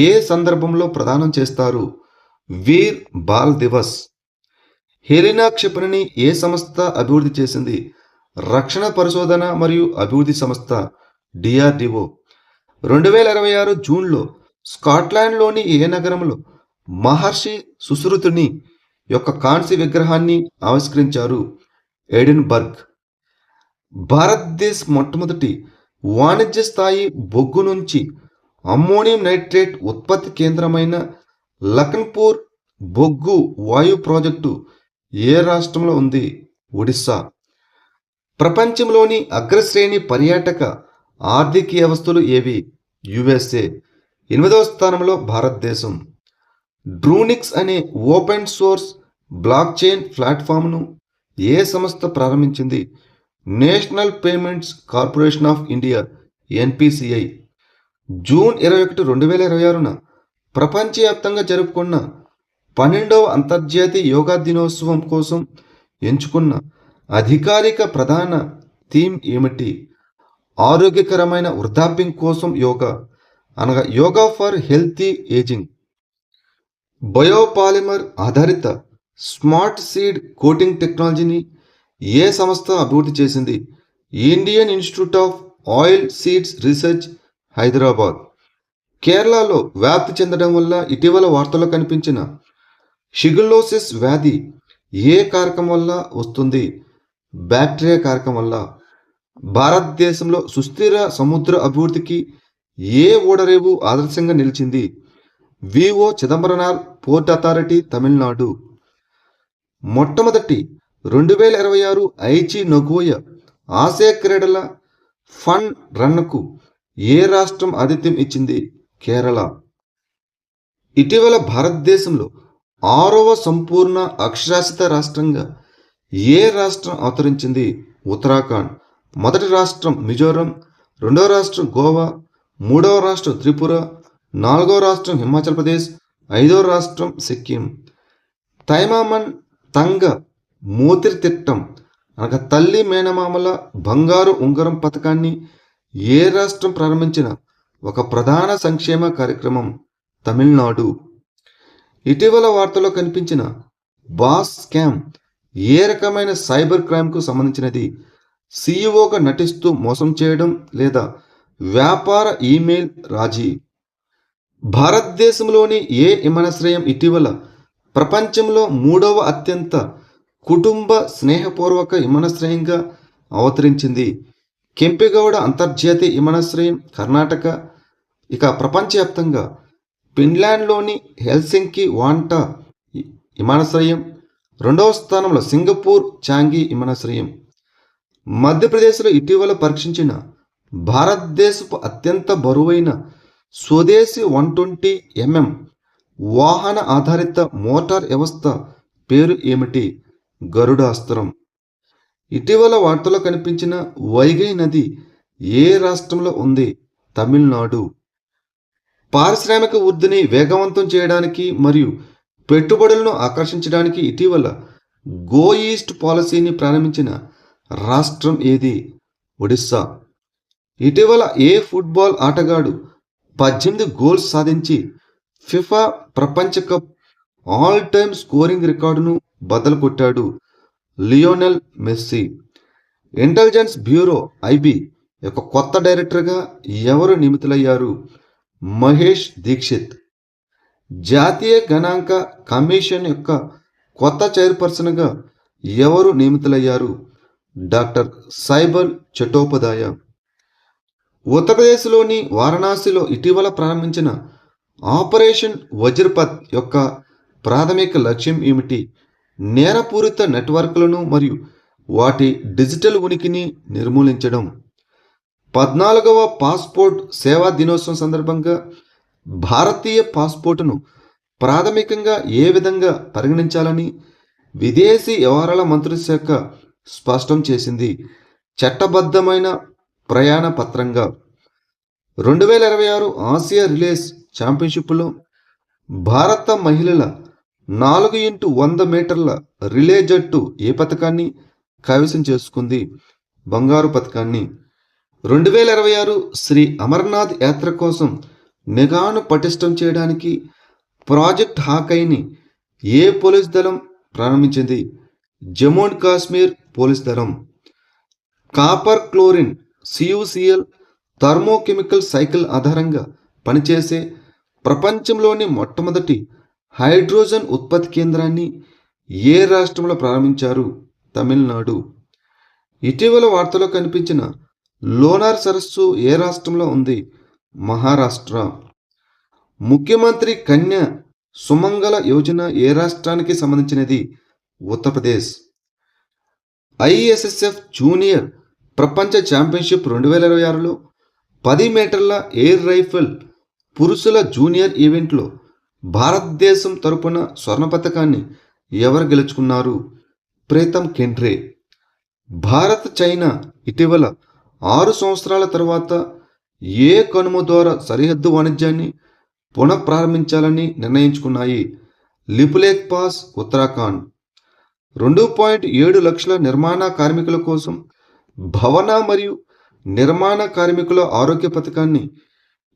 ఏ సందర్భంలో ప్రదానం చేస్తారు? వీర్ బాల్ దివస్. హెలినా క్షిపణిని ఏ సంస్థ అభివృద్ధి చేసింది? రక్షణ పరిశోధన మరియు అభివృద్ధి సంస్థ DRDO. 2026 జూన్లో స్కాట్లాండ్లోని ఏ నగరంలో మహర్షి సుశ్రుతుని యొక్క కాంస్య విగ్రహాన్ని ఆవిష్కరించారు? ఎడిన్బర్గ్. భారతదేశ్ మొట్టమొదటి వాణిజ్య స్థాయి బొగ్గు నుంచి అమ్మోనియం నైట్రేట్ ఉత్పత్తి కేంద్రమైన లఖన్పూర్ బొగ్గు వాయు ప్రాజెక్టు ఏ రాష్ట్రంలో ఉంది? ఒడిశా. ప్రపంచంలోని అగ్రశ్రేణి పర్యాటక ఆర్థిక వ్యవస్థలు ఏవి? USA. 8వ స్థానంలో భారతదేశం. డ్రూనిక్స్ అనే ఓపెన్ సోర్స్ బ్లాక్ చైన్ ప్లాట్ఫామ్ను ఏ సంస్థ ప్రారంభించింది? National payments corporation of India NPCI. June 21, 2026న ప్రపంచవ్యాప్తంగా జరుపుకున్న 12వ అంతర్జాతీయ యోగా దినోత్సవం కోసం ఎంచుకున్న అధికారిక ప్రధాన థీమ్ ఏమిటి? ఆరోగ్యకరమైన వృద్ధాప్యం కోసం యోగా అనగా yoga for healthy ageing. Biopolymer ఆధారిత స్మార్ట్ సీడ్ కోటింగ్ టెక్నాలజీని ఏ సంస్థ అభివృద్ధి చేసింది? Indian Institute of oil seeds research, Hyderabad. కేరళలో వ్యాప్తి చెందడం వల్ల ఇటీవల వార్తల్లో కనిపించిన షిగల్లోసిస్ వ్యాధి ఏ కారకం వల్ల వస్తుంది? బ్యాక్టీరియా కారకం వల్ల. భారతదేశంలో సుస్థిర సముద్ర అభివృద్ధికి ఏ ఓడరేవు ఆదర్శంగా నిలిచింది? V O Chidambaranar port authority, Tamil Nadu. మొట్టమొదటి 2026 ఐచి నగోయా ఆసియా క్రీడల ఫన్ రన్కు ఏ రాష్ట్రం ఆతిథ్యం ఇచ్చింది? కేరళ. ఇటీవల భారతదేశంలో 6వ సంపూర్ణ అక్షరాస్యత రాష్ట్రంగా ఏ రాష్ట్రం అవతరించింది? ఉత్తరాఖండ్. మొదటి రాష్ట్రం మిజోరం, రెండవ రాష్ట్రం గోవా, మూడవ రాష్ట్రం త్రిపుర, నాలుగవ రాష్ట్రం హిమాచల్ ప్రదేశ్, ఐదవ రాష్ట్రం సిక్కిం. తైమామన్ తంగ మోతిర్ తిట్టం అనగా తల్లి మేనమామల బంగారు ఉంగరం పథకాన్ని ఏ రాష్ట్రం ప్రారంభించిన ఒక ప్రధాన సంక్షేమ కార్యక్రమం? తమిళనాడు. ఇటీవల వార్తల్లో కనిపించిన బాస్ స్కామ్ ఏ రకమైన సైబర్ క్రైమ్కు సంబంధించినది? సీఈఓగా నటిస్తూ మోసం చేయడం లేదా వ్యాపార ఈమెయిల్ రాజీ. భారతదేశంలోని ఏ విమానాశ్రయం ఇటీవల ప్రపంచంలో 3వ అత్యంత కుటుంబ స్నేహపూర్వక విమానాశ్రయంగా అవతరించింది? కెంపెగౌడ అంతర్జాతీయ విమానాశ్రయం, కర్ణాటక. ఇక ప్రపంచవ్యాప్తంగా ఫిన్లాండ్లోని హెల్సింకి వాంటా విమానాశ్రయం, రెండవ స్థానంలో సింగపూర్ చాంగి విమానాశ్రయం. మధ్యప్రదేశ్లో ఇటీవల పరీక్షించిన భారతదేశపు అత్యంత బరువైన స్వదేశీ 120 mm వాహన ఆధారిత మోటార్ వ్యవస్థ పేరు ఏమిటి? గరుడాస్త్రం. ఇటీవల వార్తల్లో కనిపించిన వైగై నది ఏ రాష్ట్రంలో ఉంది? తమిళనాడు. పారిశ్రామిక వృద్ధిని వేగవంతం చేయడానికి మరియు పెట్టుబడులను ఆకర్షించడానికి ఇటీవల గో ఈస్ట్ పాలసీని ప్రారంభించిన రాష్ట్రం ఏది? ఒడిస్సా. ఇటీవల ఏ ఫుట్బాల్ ఆటగాడు 18 గోల్స్ సాధించి ఫిఫా ప్రపంచ కప్ ఆల్ టైమ్ స్కోరింగ్ రికార్డును బద్దలు కొట్టాడు? Lionel Messi. Intelligence bureau IB యొక్క కొత్త డైరెక్టర్గా ఎవరు నియమితులయ్యారు? మహేష్ దీక్షిత్. జాతీయ గణాంక కమిషన్ యొక్క కొత్త చైర్పర్సన్గా ఎవరు నియమితులయ్యారు? డాక్టర్ సైబల్ చటోపాధ్యాయ. ఉత్తరప్రదేశ్లోని వారణాసిలో ఇటీవల ప్రారంభించిన ఆపరేషన్ వజ్రపత్ యొక్క ప్రాథమిక లక్ష్యం ఏమిటి? నేరపూరిత నెట్వర్క్లను మరియు వాటి డిజిటల్ ఉనికిని నిర్మూలించడం. 14వ పాస్పోర్ట్ సేవా దినోత్సవం సందర్భంగా భారతీయ పాస్పోర్టును ప్రాథమికంగా ఏ విధంగా పరిగణించాలని విదేశీ వ్యవహారాల మంత్రిత్వ శాఖ స్పష్టం చేసింది? చట్టబద్ధమైన ప్రయాణ పత్రంగా. 2026 ఆసియా రిలేస్ ఛాంపియన్షిప్లో భారత మహిళల 4x100 మీటర్ల రిలే జట్టు ఏ పథకాన్ని కైవసం చేసుకుంది? బంగారు పథకాన్ని. 2026 శ్రీ అమర్నాథ్ యాత్ర కోసం నిఘాను పటిష్టం చేయడానికి ప్రాజెక్ట్ హాకైని ఏ పోలీస్ దళం ప్రారంభించింది? జమ్మూ అండ్ కాశ్మీర్ పోలీస్ దళం. Copper chlorine CuCl thermochemical cycle ఆధారంగా పనిచేసే ప్రపంచంలోని మొట్టమొదటి హైడ్రోజన్ ఉత్పత్తి కేంద్రాన్ని ఏ రాష్ట్రంలో ప్రారంభించారు? తమిళనాడు. ఇటీవల వార్తలో కనిపించిన లోనార్ సరస్సు ఏ రాష్ట్రంలో ఉంది? మహారాష్ట్ర. ముఖ్యమంత్రి కన్య సుమంగళ యోజన ఏ రాష్ట్రానికి సంబంధించినది? ఉత్తరప్రదేశ్. ISSF జూనియర్ ప్రపంచ ఛాంపియన్షిప్ 2026లో 10 మీటర్ల ఎయిర్ రైఫిల్ పురుషుల జూనియర్ ఈవెంట్లో భారతదేశం తరపున స్వర్ణ పతకాన్ని ఎవరు గెలుచుకున్నారు? ప్రీతం కెండ్రే. భారత్ చైనా ఇటీవల 6 సంవత్సరాల తర్వాత ఏ కనుమ ద్వారా సరిహద్దు వాణిజ్యాన్ని పునఃప్రారంభించాలని నిర్ణయించుకున్నాయి? లిపులేఖ్ పాస్, ఉత్తరాఖండ్. 2.7 లక్షల నిర్మాణ కార్మికుల కోసం భవన మరియు నిర్మాణ కార్మికుల ఆరోగ్య పథకాన్ని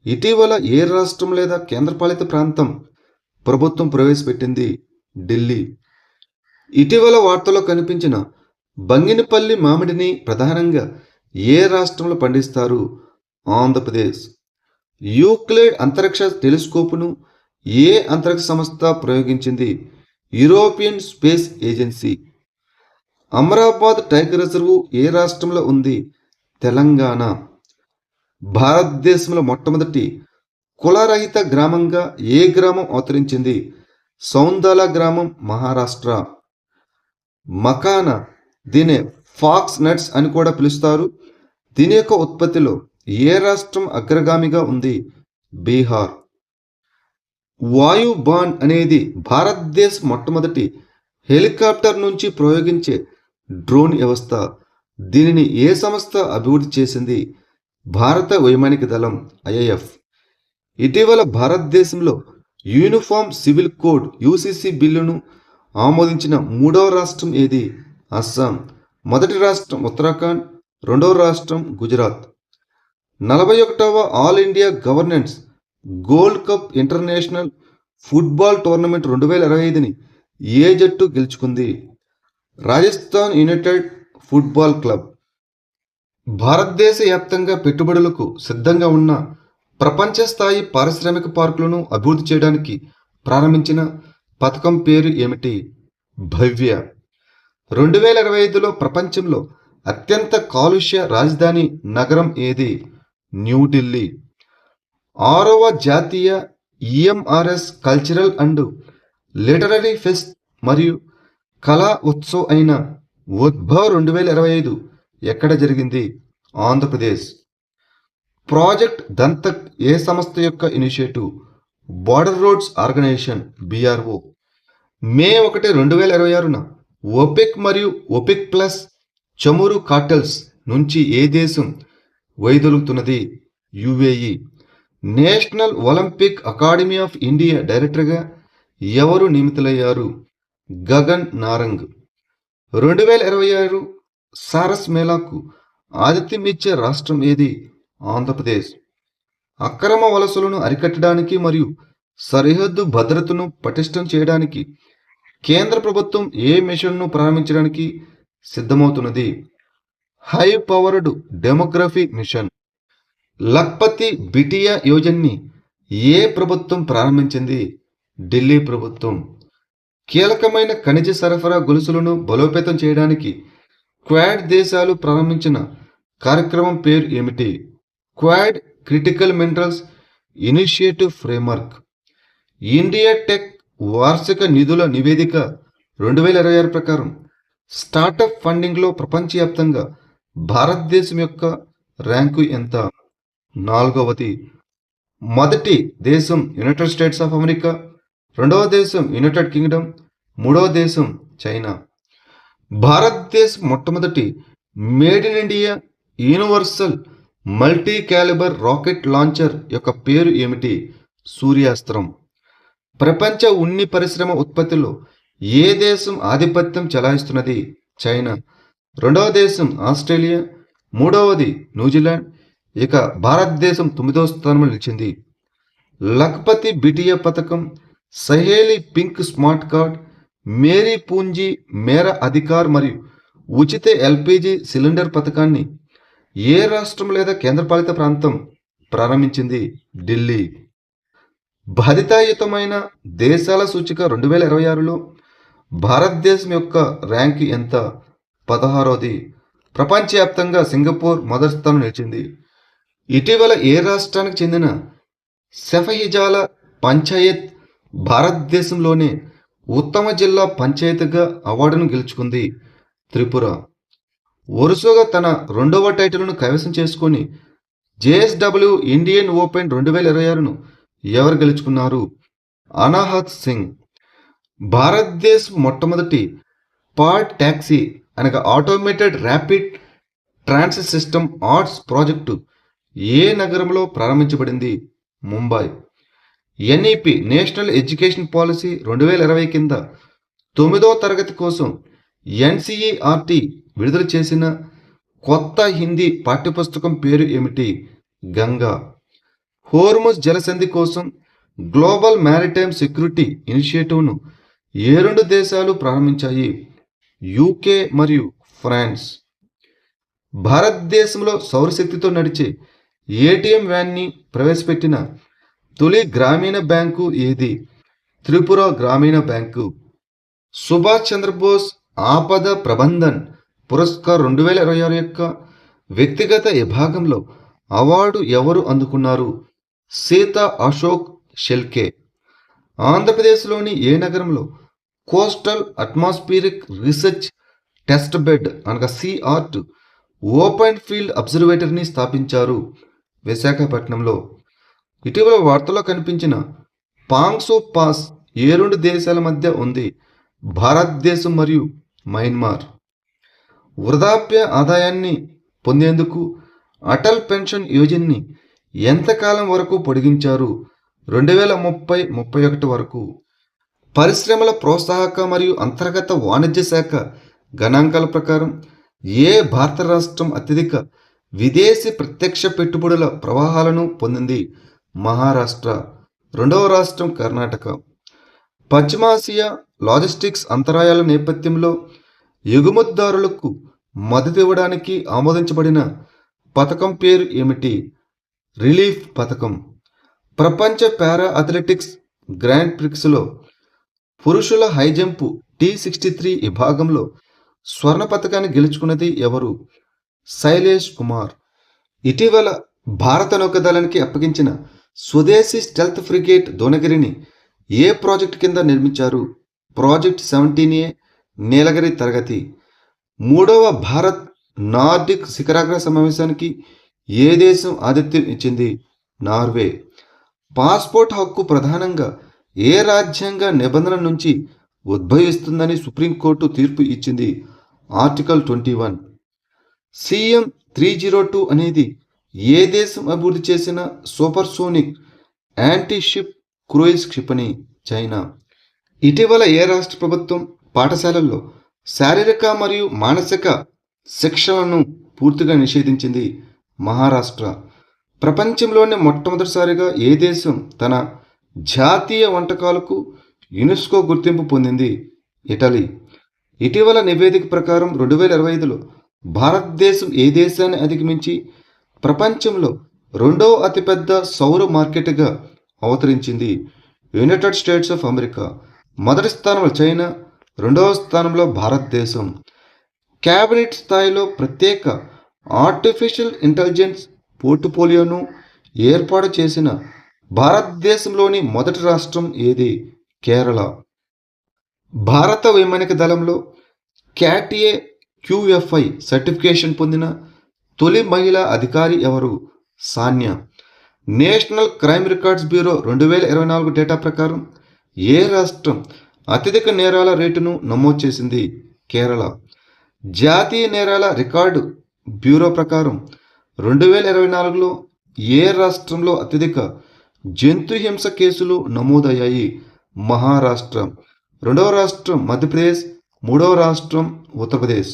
ఇటీవల ఏ రాష్ట్రం లేదా కేంద్రపాలిత ప్రాంతం ప్రభుత్వం ప్రవేశపెట్టింది? ఢిల్లీ. ఇటీవల వార్తల్లో కనిపించిన బంగినపల్లి మామిడిని ప్రధానంగా ఏ రాష్ట్రంలో పండిస్తారు? ఆంధ్రప్రదేశ్. యూక్లిడ్ అంతరిక్ష టెలిస్కోపును ఏ అంతరిక్ష సంస్థ ప్రయోగించింది? European Space Agency. Amrabad tiger reserve ఏ రాష్ట్రంలో ఉంది? తెలంగాణ. భారతదేశంలో మొట్టమొదటి కులరహిత గ్రామంగా ఏ గ్రామం అవతరించింది? సౌందల గ్రామం, మహారాష్ట్ర. మకానా, దీనే ఫాక్స్ నట్స్ అని కూడా పిలుస్తారు. దీని యొక్క ఉత్పత్తిలో ఏ రాష్ట్రం అగ్రగామిగా ఉంది? బీహార్. వాయుబాన్ అనేది భారతదేశ మొట్టమొదటి హెలికాప్టర్ నుంచి ప్రయోగించే డ్రోన్ వ్యవస్థ. దీనిని ఏ సంస్థ అభివృద్ధి చేసింది? భారత వైమానిక దళం, ఐఏఎఫ్. ఇటీవల భారతదేశంలో యూనిఫామ్ సివిల్ కోడ్ యూసీసీ బిల్లును ఆమోదించిన మూడవ రాష్ట్రం ఏది? అస్సాం. మొదటి రాష్ట్రం ఉత్తరాఖండ్, రెండవ రాష్ట్రం గుజరాత్. 41వ all India governance gold cup international football tournament 2025ని ఏ జట్టు గెలుచుకుంది? Rajasthan United football club. భారతదేశ వ్యాప్తంగా పెట్టుబడులకు సిద్ధంగా ఉన్న ప్రపంచ స్థాయి పారిశ్రామిక పార్కులను అభివృద్ధి చేయడానికి ప్రారంభించిన పథకం పేరు ఏమిటి? భవ్య. 2025లో ప్రపంచంలో అత్యంత కాలుష్య రాజధాని నగరం ఏది? న్యూఢిల్లీ. 6వ జాతీయ EMRS cultural and literary pest మరియు కళా ఉత్సవ్ అయిన ఉద్భవ్ 2025 ఎక్కడ జరిగింది? ఆంధ్రప్రదేశ్. ప్రాజెక్ట్ దంతక్ ఏ సంస్థ యొక్క initiative? Border roads organisation, BRO. May 1, 2026న ఒపెక్ మరియు ఒపెక్ ప్లస్ చమురు కార్టెల్స్ నుంచి ఏ దేశం వైదొలుగుతున్నది? UAE. National Olympic Academy of India డైరెక్టర్గా ఎవరు నియమితులయ్యారు? గగన్ నారంగ్. 2026 సారస్ మేళాకు ఆతిథ్యం ఇచ్చే రాష్ట్రం ఏది? ఆంధ్రప్రదేశ్. అక్రమ వలసలను అరికట్టడానికి మరియు సరిహద్దు భద్రతను పటిష్టం చేయడానికి కేంద్ర ప్రభుత్వం ఏ మిషన్ను ప్రారంభించడానికి సిద్ధమవుతున్నది? High powered demography mission. Lakhpati Bitiya యోజనని ఏ ప్రభుత్వం ప్రారంభించింది? ఢిల్లీ ప్రభుత్వం. కీలకమైన ఖనిజ సరఫరా గొలుసులను బలోపేతం చేయడానికి క్వాడ్ దేశాలు ప్రారంభించిన కార్యక్రమం పేరు ఏమిటి? Quad critical minerals initiative framework. India tech వార్షిక నిధుల నివేదిక 2026 ప్రకారం స్టార్టప్ ఫండింగ్లో ప్రపంచవ్యాప్తంగా భారతదేశం యొక్క ర్యాంకు ఎంత? 4వది. మొదటి దేశం యునైటెడ్ స్టేట్స్ ఆఫ్ అమెరికా, రెండవ దేశం యునైటెడ్ కింగ్డమ్, మూడవ దేశం చైనా. భారతదేశం మొట్టమొదటి made in India universal multi calibre rocket launcher యొక్క పేరు ఏమిటి? సూర్యాస్త్రం. ప్రపంచ ఉన్ని పరిశ్రమ ఉత్పత్తిలో ఏ దేశం ఆధిపత్యం చెలాయిస్తున్నది? చైనా. రెండవ దేశం ఆస్ట్రేలియా, మూడవది న్యూజిలాండ్. ఇక భారతదేశం 9వ స్థానంలో నిలిచింది. లఖ్పతి బిటియా పథకం, Saheli pink smart card, Mary పూంజీ మేరా అధికార్ మరియు ఉచిత ఎల్పిజి సిలిండర్ పథకాన్ని ఏ రాష్ట్రం లేదా కేంద్రపాలిత ప్రాంతం ప్రారంభించింది? ఢిల్లీ. బాధితాయుతమైన దేశాల సూచిక 2026లో భారతదేశం యొక్క ర్యాంకు ఎంత? 16వది. ప్రపంచవ్యాప్తంగా సింగపూర్ మొదటి స్థానం నిలిచింది. ఇటీవల ఏ రాష్ట్రానికి చెందిన సెఫహిజాల పంచాయత్ భారతదేశంలోనే ఉత్తమ జిల్లా పంచాయతీగా అవార్డును గెలుచుకుంది? త్రిపుర. వరుసగా తన 2వ టైటిల్ను కైవసం చేసుకొని జేఎస్డబ్ల్యూ ఇండియన్ ఓపెన్ 2026ను ఎవరు గెలుచుకున్నారు? అనాహత్ సింగ్. భారతదేశం మొట్టమొదటి పాడ్ ట్యాక్సీ అనగా automated rapid transit system arts project ఏ నగరంలో ప్రారంభించబడింది? Mumbai. NEP national education policy 2020 కింద 9వ తరగతి కోసం ఎన్సిఈఆర్టీ విడుదల చేసిన కొత్త హిందీ పాఠ్యపుస్తకం పేరు ఏమిటి? గంగా. హోర్ముజ్ జలసంధి కోసం గ్లోబల్ మ్యారిటైమ్ సెక్యూరిటీ ఇనిషియేటివ్ను ఏ 2 దేశాలు ప్రారంభించాయి? యూకే మరియు ఫ్రాన్స్. భారతదేశంలో సౌరశక్తితో నడిచే ఏటీఎం వ్యాన్ని ప్రవేశపెట్టిన తొలి గ్రామీణ బ్యాంకు ఏది? త్రిపుర గ్రామీణ బ్యాంకు. సుభాష్ చంద్రబోస్ ఆపద ప్రబంధన్ పురస్కార్ 2026 యొక్క వ్యక్తిగత విభాగంలో అవార్డు ఎవరు అందుకున్నారు? సీతా అశోక్ షెల్కే. ఆంధ్రప్రదేశ్లోని ఏ నగరంలో coastal atmospheric research test bed అనగా సిఆర్ట్ ఓపెన్ ఫీల్డ్ అబ్జర్వేటరీని స్థాపించారు? విశాఖపట్నంలో. ఇటీవల వార్తల్లో కనిపించిన పాంగ్సో పాస్ ఏ రెండు దేశాల మధ్య ఉంది? భారతదేశం మరియు మయన్మార్. వృద్ధాప్య ఆదాయాన్ని పొందేందుకు అటల్ పెన్షన్ యోజనని ఎంతకాలం వరకు పొడిగించారు? 2030-31 వరకు. పరిశ్రమల ప్రోత్సాహక మరియు అంతర్గత వాణిజ్య శాఖ గణాంకాల ప్రకారం ఏ భారత రాష్ట్రం అత్యధిక విదేశీ ప్రత్యక్ష పెట్టుబడుల ప్రవాహాలను పొందింది? మహారాష్ట్ర. రెండవ రాష్ట్రం కర్ణాటక. పశ్చిమాసియా లాజిస్టిక్స్ అంతరాయాల నేపథ్యంలో ఎగుమతిదారులకు మద్దతు ఇవ్వడానికి ఆమోదించబడిన పథకం పేరు ఏమిటి? రిలీఫ్ పథకం. ప్రపంచ పారా అథ్లెటిక్స్ గ్రాండ్ ప్రిక్స్లో పురుషుల హైజంపు T63 విభాగంలో స్వర్ణ పథకాన్ని గెలుచుకున్నది ఎవరు? శైలేష్ కుమార్. ఇటీవల భారత నౌకాదళానికి అప్పగించిన స్వదేశీ స్టెల్త్ ఫ్రిగేట్ దోనగిరిని ఏ ప్రాజెక్టు కింద నిర్మించారు? ప్రాజెక్ట్ 17A నీలగిరి తరగతి. మూడవ భారత్ నార్డిక్ శిఖరాగ్ర సమావేశానికి ఏ దేశం ఆతిథ్యం ఇచ్చింది? నార్వే. పాస్పోర్ట్ హక్కు ప్రధానంగా ఏ రాజ్యాంగ నిబంధన నుంచి ఉద్భవిస్తుందని సుప్రీంకోర్టు తీర్పు ఇచ్చింది? ఆర్టికల్ 21. CM-302 అనేది ఏ దేశం అభివృద్ధి చేసిన సూపర్సోనిక్ యాంటీ షిప్ క్రూయిజ్ క్షిపణి? చైనా. ఇటీవల ఏ రాష్ట్ర ప్రభుత్వం పాఠశాలల్లో శారీరక మరియు మానసిక శిక్షలను పూర్తిగా నిషేధించింది? మహారాష్ట్ర. ప్రపంచంలోనే మొట్టమొదటిసారిగా ఏ దేశం తన జాతీయ వంటకాలకు యునెస్కో గుర్తింపు పొందింది? ఇటలీ. ఇటీవల నివేదిక ప్రకారం 2025లో భారతదేశం ఏ దేశాన్ని అధిగమించి ప్రపంచంలో రెండవ అతిపెద్ద సౌర మార్కెట్గా అవతరించింది? United States of America. మొదటి స్థానంలో చైనా, రెండవ స్థానంలో భారతదేశం. క్యాబినెట్ స్థాయిలో ప్రత్యేక ఆర్టిఫిషియల్ ఇంటెలిజెన్స్ పోర్ట్ఫోలియోను ఏర్పాటు చేసిన భారతదేశంలోని మొదటి రాష్ట్రం ఏది? కేరళ. భారత వైమానిక దళంలో క్యాట్-ఏ QFI సర్టిఫికేషన్ పొందిన తొలి మహిళా అధికారి ఎవరు? Sanya. National crime records bureau 2024 data ప్రకారం ఏ రాష్ట్రం అత్యధిక నేరాల రేటును నమోదు చేసింది? కేరళ. జాతీయ నేరాల రికార్డు బ్యూరో ప్రకారం 2024లో ఏ రాష్ట్రంలో అత్యధిక జంతు హింస కేసులు నమోదయ్యాయి? మహారాష్ట్ర. రెండవ రాష్ట్రం మధ్యప్రదేశ్, మూడవ రాష్ట్రం ఉత్తరప్రదేశ్.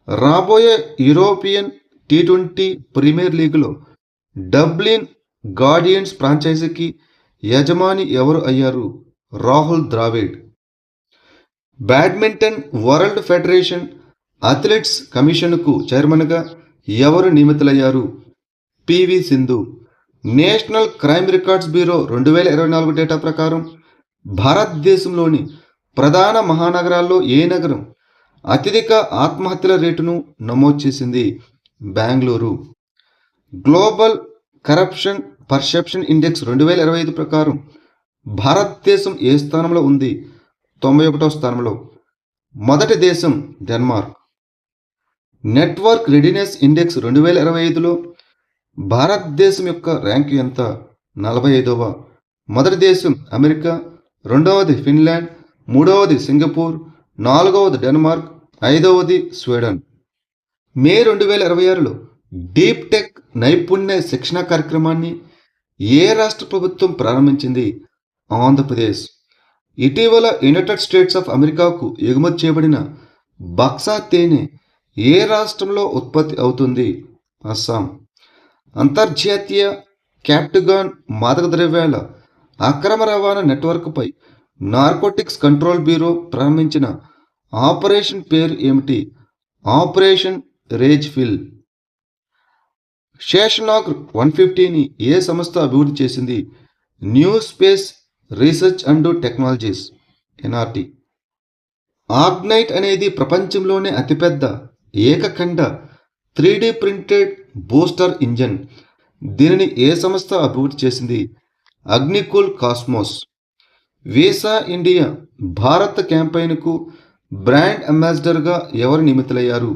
రాబోయే యూరోపియన్ T20 ప్రీమియర్ లీగ్లో డబ్లిన్ గార్డియన్స్ ఫ్రాంచైజీకి యజమాని ఎవరు అయ్యారు? Rahul Dravid. Badminton world federation athletics కమిషన్కు చైర్మన్గా ఎవరు నియమితులయ్యారు? PV Sindhu. National crime records bureau 2024 data ప్రకారం భారతదేశంలోని ప్రధాన మహానగరాల్లో ఏ నగరం అత్యధిక ఆత్మహత్యల రేటును నమోదు చేసింది? Bengaluru. Global corruption perception index 2025 ప్రకారం భారతదేశం ఏ స్థానంలో ఉంది? 91వ స్థానంలో. మొదటి దేశం డెన్మార్క్. నెట్వర్క్ రెడీనెస్ ఇండెక్స్ 2025లో భారతదేశం యొక్క ర్యాంకు ఎంత? 45వ. మొదటి దేశం అమెరికా, రెండవది ఫిన్లాండ్, మూడవది సింగపూర్, నాలుగవది డెన్మార్క్, ఐదవది స్వీడన్. మే 2026లో డీప్ టెక్ నైపుణ్య శిక్షణ కార్యక్రమాన్ని ఏ రాష్ట్ర ప్రభుత్వం ప్రారంభించింది? ఆంధ్రప్రదేశ్. ఇటీవల యునైటెడ్ స్టేట్స్ ఆఫ్ అమెరికాకు ఎగుమతి చేయబడిన బక్సా తేనె ఏ రాష్ట్రంలో ఉత్పత్తి అవుతుంది? అస్సాం. అంతర్జాతీయ క్యాప్టగాన్ మాదక ద్రవ్యాల అక్రమ రవాణా నెట్వర్క్పై నార్కోటిక్స్ కంట్రోల్ బ్యూరో ప్రారంభించిన ఆపరేషన్ పేరు ఏమిటి? Operation rage fill. శేషనాగ్ 150ని ఏ సంస్థ అభివృద్ధి చేసింది? New Space Research and Technologies, NRT. Ignite అనేది ప్రపంచంలోనే అతిపెద్ద ఏకఖండ 3D ప్రింటెడ్ బూస్టర్ ఇంజన్. దీనిని ఏ సంస్థ అభివృద్ధి చేసింది? అగ్నికుల్ కాస్మోస్. వీసా ఇండియా భారత్ క్యాంపెయిన్కు బ్రాండ్ అంబాసిడర్గా ఎవరు నియమితులయ్యారు?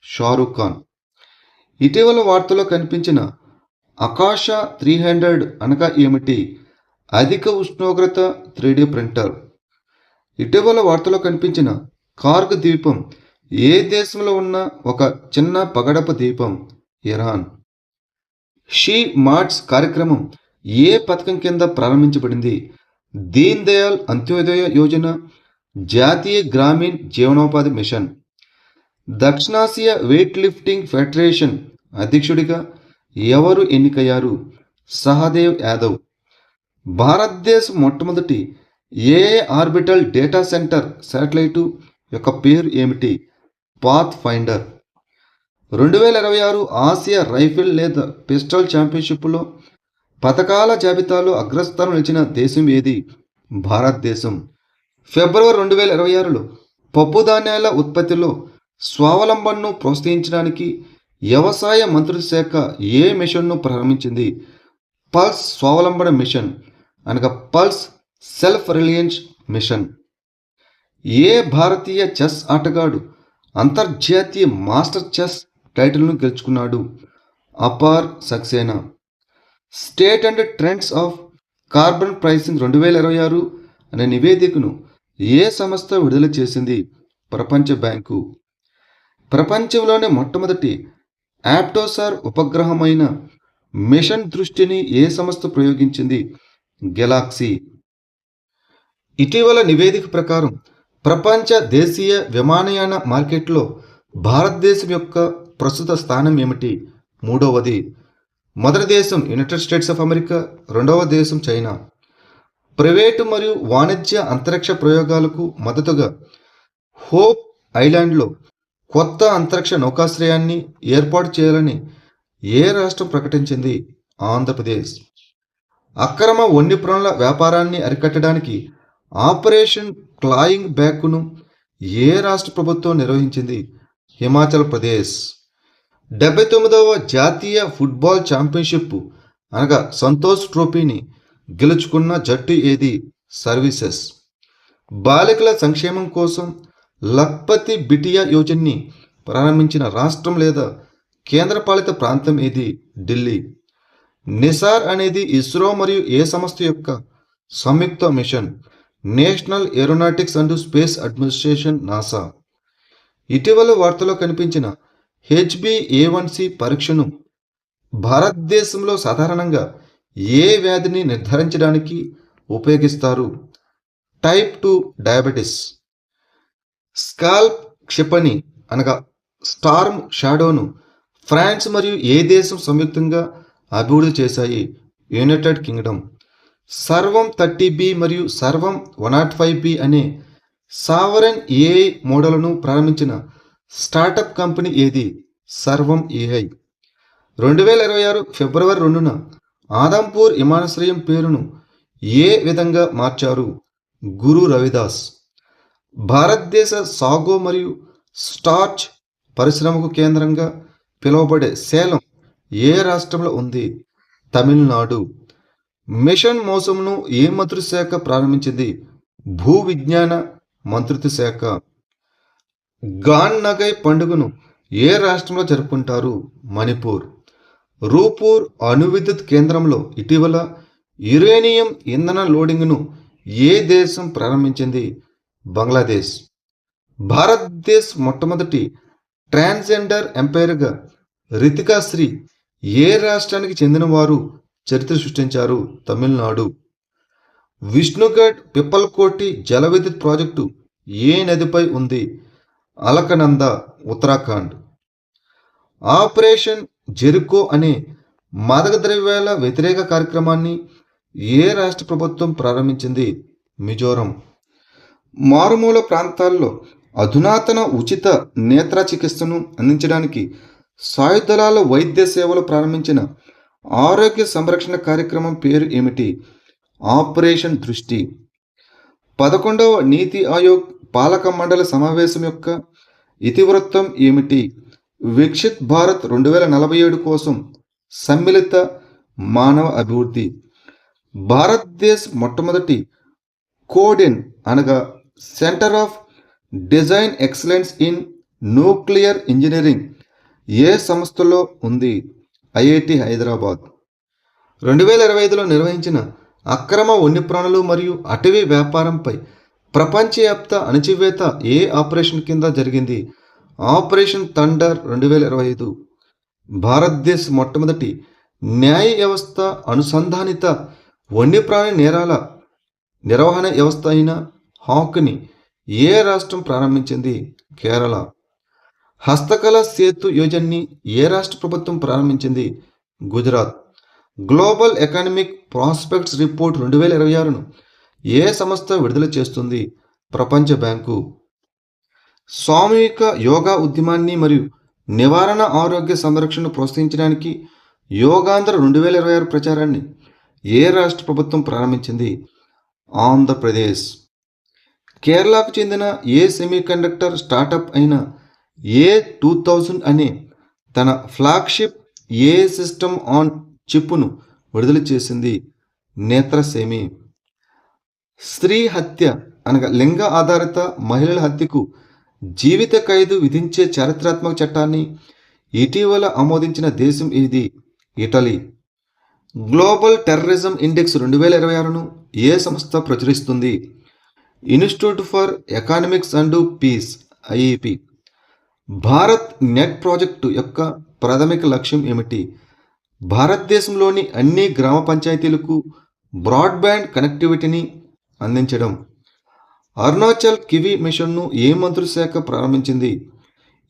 షారూక్ ఖాన్. ఇటీవల వార్తల్లో కనిపించిన ఆకాశ 300 అనగా ఏమిటి? అధిక ఉష్ణోగ్రత 3D ప్రింటర్. ఇటీవల వార్తల్లో కనిపించిన కార్గ్ ద్వీపం ఏ దేశంలో ఉన్న ఒక చిన్న పగడపు ద్వీపం? ఇరాన్. షీ మార్ట్స్ కార్యక్రమం ఏ పథకం కింద ప్రారంభించబడింది? దీన్ దయాళ్ అంత్యోదయ యోజన, జాతీయ గ్రామీణ్ జీవనోపాధి మిషన్. దక్షిణాసియా వెయిట్ లిఫ్టింగ్ ఫెడరేషన్ అధ్యక్షుడిగా ఎవరు ఎన్నికయ్యారు? సహదేవ్ యాదవ్. భారతదేశం మొట్టమొదటి AI orbital data centre satellite యొక్క పేరు ఏమిటి? Path finder. 2026 ఆసియా రైఫిల్ లేదా పిస్టల్ ఛాంపియన్షిప్లో పథకాల జాబితాలో అగ్రస్థానం నిలిచిన దేశం ఏది? భారతదేశం. ఫిబ్రవరి 2026లో పప్పుధాన్యాల ఉత్పత్తిలో స్వావలంబనను ప్రోత్సహించడానికి వ్యవసాయ మంత్రిత్వ శాఖ ఏ మిషన్ను ప్రారంభించింది? పల్స్ స్వావలంబన మిషన్ అనగా పల్స్ సెల్ఫ్ రిలయన్స్ మిషన్. ఏ భారతీయ చెస్ ఆటగాడు అంతర్జాతీయ మాస్టర్ చెస్ టైటిల్ను గెలుచుకున్నాడు? Aapar Saxena. State and trends of carbon pricing 2026 అనే నివేదికను ఏ సంస్థ విడుదల చేసింది? ప్రపంచ బ్యాంకు. ప్రపంచంలోనే మొట్టమొదటి యాప్టోసార్ ఉపగ్రహమైన మిషన్ దృష్టిని ఏ సంస్థ ప్రయోగించింది? గెలాక్సీ. ఇటీవల నివేదిక ప్రకారం ప్రపంచ దేశీయ విమానయాన మార్కెట్లో భారతదేశం యొక్క ప్రస్తుత స్థానం ఏమిటి? 3వది. మొదటి దేశం యునైటెడ్ స్టేట్స్ ఆఫ్ అమెరికా, రెండవ దేశం చైనా. ప్రైవేటు మరియు వాణిజ్య అంతరిక్ష ప్రయోగాలకు మద్దతుగా హోప్ ఐలాండ్లో కొత్త అంతరిక్ష నౌకాశ్రయాన్ని ఏర్పాటు చేయాలని ఏ రాష్ట్రం ప్రకటించింది? ఆంధ్రప్రదేశ్. అక్రమ వన్యప్రాణుల వ్యాపారాన్ని అరికట్టడానికి ఆపరేషన్ క్లాయింగ్ బ్యాక్ను ఏ రాష్ట్ర ప్రభుత్వం నిర్వహించింది? హిమాచల్ ప్రదేశ్. 79వ జాతీయ ఫుట్బాల్ ఛాంపియన్షిప్ అనగా సంతోష్ ట్రోఫీని గెలుచుకున్న జట్టు ఏది? సర్వీసెస్. బాలికల సంక్షేమం కోసం లఖ్పతి బిటియా యోజనని ప్రారంభించిన రాష్ట్రం లేదా కేంద్రపాలిత ప్రాంతం ఏది? ఢిల్లీ. నిసార్ అనేది ఇస్రో మరియు ఏ సంస్థ యొక్క సంయుక్త mission? National Aeronautics and Space Administration NASA. ఇటీవల వార్తలో కనిపించిన HbA1c పరీక్షను భారతదేశంలో సాధారణంగా ఏ వ్యాధిని నిర్ధారించడానికి ఉపయోగిస్తారు? Type 2 diabetes. స్కాల్ప్ క్షిపణి అనగా స్టార్మ్ షాడోను ఫ్రాన్స్ మరియు ఏ దేశం సంయుక్తంగా అభివృద్ధి చేశాయి? United Kingdom. సర్వం 30B మరియు సర్వం 105B అనే సావరెన్ ఏఐ మోడల్ను ప్రారంభించిన స్టార్టప్ కంపెనీ ఏది? సర్వం ఏఐ. 2026 ఫిబ్రవరి 2న ఆదంపూర్ విమానాశ్రయం పేరును ఏ విధంగా మార్చారు? గురు రవిదాస్. భారతదేశ సాగో మరియు స్టార్చ్ పరిశ్రమకు కేంద్రంగా పిలువబడే సేలం ఏ రాష్ట్రంలో ఉంది? తమిళనాడు. మిషన్ మోసంను ఏ మంత్రిత్వ శాఖ ప్రారంభించింది? భూ విజ్ఞాన మంత్రిత్వ శాఖ. గాన్ నగై పండుగను ఏ రాష్ట్రంలో జరుపుకుంటారు? మణిపూర్. రూపూర్ అణు విద్యుత్ కేంద్రంలో ఇటీవల యురేనియం ఇంధన లోడింగ్ను ఏ దేశం ప్రారంభించింది? బంగ్లాదేశ్. భారతదేశ్ మొట్టమొదటి ట్రాన్స్జెండర్ ఎంపైర్గా రితికా శ్రీ ఏ రాష్ట్రానికి చెందినవారు చరిత్ర సృష్టించారు? తమిళనాడు. విష్ణుఘడ్ పిప్పల్కోటి జల విద్యుత్ ప్రాజెక్టు ఏ నదిపై ఉంది? అలకనంద, ఉత్తరాఖండ్. ఆపరేషన్ జెరికో అనే మాదక ద్రవ్యాల వ్యతిరేక కార్యక్రమాన్ని ఏ రాష్ట్ర ప్రభుత్వం ప్రారంభించింది? మిజోరం. మారుమూల ప్రాంతాల్లో అధునాతన ఉచిత నేత్ర చికిత్సను అందించడానికి సాయుధ దళాల వైద్య సేవలు ప్రారంభించిన ఆరోగ్య సంరక్షణ కార్యక్రమం పేరు ఏమిటి? ఆపరేషన్ దృష్టి. 11వ నీతి ఆయోగ్ పాలక మండలి సమావేశం యొక్క ఇతివృత్తం ఏమిటి? వికసిత్ భారత్ 2047 కోసం సమ్మిళిత మానవ అభివృద్ధి. భారతదేశ మొట్టమొదటి కోడెన్ అనగా Centre of Design Excellence in Nuclear Engineering ఏ సంస్థలో ఉంది? ఐఐటి హైదరాబాద్. 2025లో నిర్వహించిన అక్రమ వన్యప్రాణులు మరియు అటవీ వ్యాపారంపై ప్రపంచవ్యాప్త అణచివేత ఏ ఆపరేషన్ కింద జరిగింది? Operation thunder 2025. భారతదేశ మొట్టమొదటి న్యాయ వ్యవస్థ అనుసంధానిత వన్యప్రాణి నేరాల నిర్వహణ వ్యవస్థ అయిన హాక్ని ఏ రాష్ట్రం ప్రారంభించింది? కేరళ. హస్తకళ సేతు యోజనని ఏ రాష్ట్ర ప్రభుత్వం ప్రారంభించింది? Gujarat. Global Economic Prospects Report 2026ను ఏ సంస్థ విడుదల చేస్తుంది? ప్రపంచ బ్యాంకు. సామూహిక యోగా ఉద్యమాన్ని మరియు నివారణ ఆరోగ్య సంరక్షణను ప్రోత్సహించడానికి యోగాంధ్ర 2026 ప్రచారాన్ని ఏ రాష్ట్ర ప్రభుత్వం ప్రారంభించింది? ఆంధ్రప్రదేశ్. కేరళకు చెందిన ఏ సెమీకండక్టర్ స్టార్టప్ అయిన A2000 అనే తన ఫ్లాగ్షిప్ ఏ సిస్టమ్ ఆన్ చిప్ను విడుదల చేసింది? నేత్రసేమి. స్త్రీ హత్య అనగా లింగ ఆధారిత మహిళల హత్యకు జీవిత ఖైదు విధించే చారిత్రాత్మక చట్టాన్ని ఇటీవల ఆమోదించిన దేశం ఇది? ఇటలీ. గ్లోబల్ టెర్రరిజం ఇండెక్స్ 2026ను ఏ సంస్థ ప్రచురిస్తుంది? Institute for Economics and Peace IEP. Bharat Net project యొక్క ప్రాథమిక లక్ష్యం ఏమిటి? భారతదేశంలోని అన్ని గ్రామ పంచాయతీలకు బ్రాడ్బ్యాండ్ కనెక్టివిటీని అందించడం. అరుణాచల్ కివి మిషన్ను ఏ మంత్రిత్వ శాఖ ప్రారంభించింది?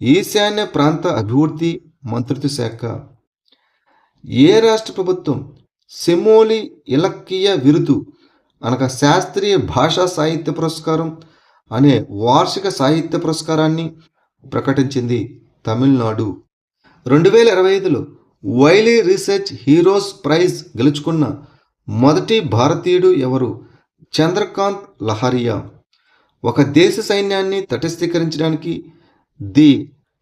ఈశాన్య ప్రాంత అభివృద్ధి మంత్రిత్వ శాఖ. ఏ రాష్ట్ర ప్రభుత్వం సెమోలి ఇలక్కియ విరుదు అనగా శాస్త్రీయ భాషా సాహిత్య పురస్కారం అనే వార్షిక సాహిత్య పురస్కారాన్ని ప్రకటించింది? తమిళనాడు. 2025లో వైలీ రీసెర్చ్ హీరోస్ ప్రైజ్ గెలుచుకున్న మొదటి భారతీయుడు ఎవరు? చంద్రకాంత్ లహరియా. ఒక దేశ సైన్యాన్ని తటస్థీకరించడానికి ది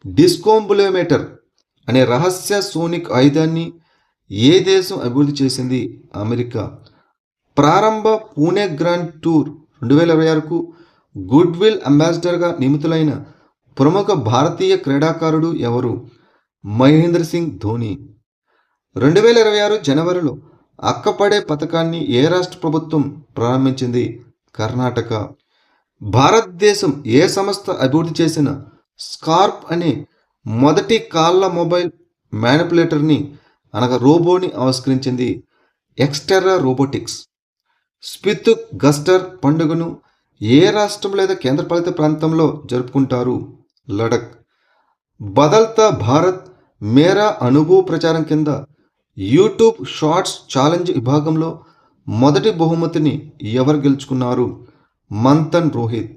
డిస్కోంబులోమీటర్ అనే రహస్య సోనిక్ ఆయుధాన్ని ఏ దేశం అభివృద్ధి చేసింది? అమెరికా. ప్రారంభ పూణే గ్రాండ్ టూర్ 2026కు గుడ్ విల్ అంబాసిడర్గా నియమితులైన ప్రముఖ భారతీయ క్రీడాకారుడు ఎవరు? మహేంద్ర సింగ్ ధోని. 2026 జనవరిలో అక్కపడే పథకాన్ని ఏ రాష్ట్ర ప్రభుత్వం ప్రారంభించింది? కర్ణాటక. భారతదేశం ఏ సంస్థ అభివృద్ధి చేసిన స్కార్ప్ అనే మొదటి కాళ్ళ మొబైల్ మ్యానిపులేటర్ని అనగా రోబోని ఆవిష్కరించింది? ఎక్స్టెర్రా రోబోటిక్స్. స్పితుక్ గస్టర్ పండుగను ఏ రాష్ట్రం లేదా కేంద్రపాలిత ప్రాంతంలో జరుపుకుంటారు? లడక్. బదల్తా భారత్ మేరా అనుభవ్ ప్రచారం కింద యూట్యూబ్ షార్ట్స్ ఛాలెంజ్ విభాగంలో మొదటి బహుమతిని ఎవరు గెలుచుకున్నారు? మంతన్ రోహిత్.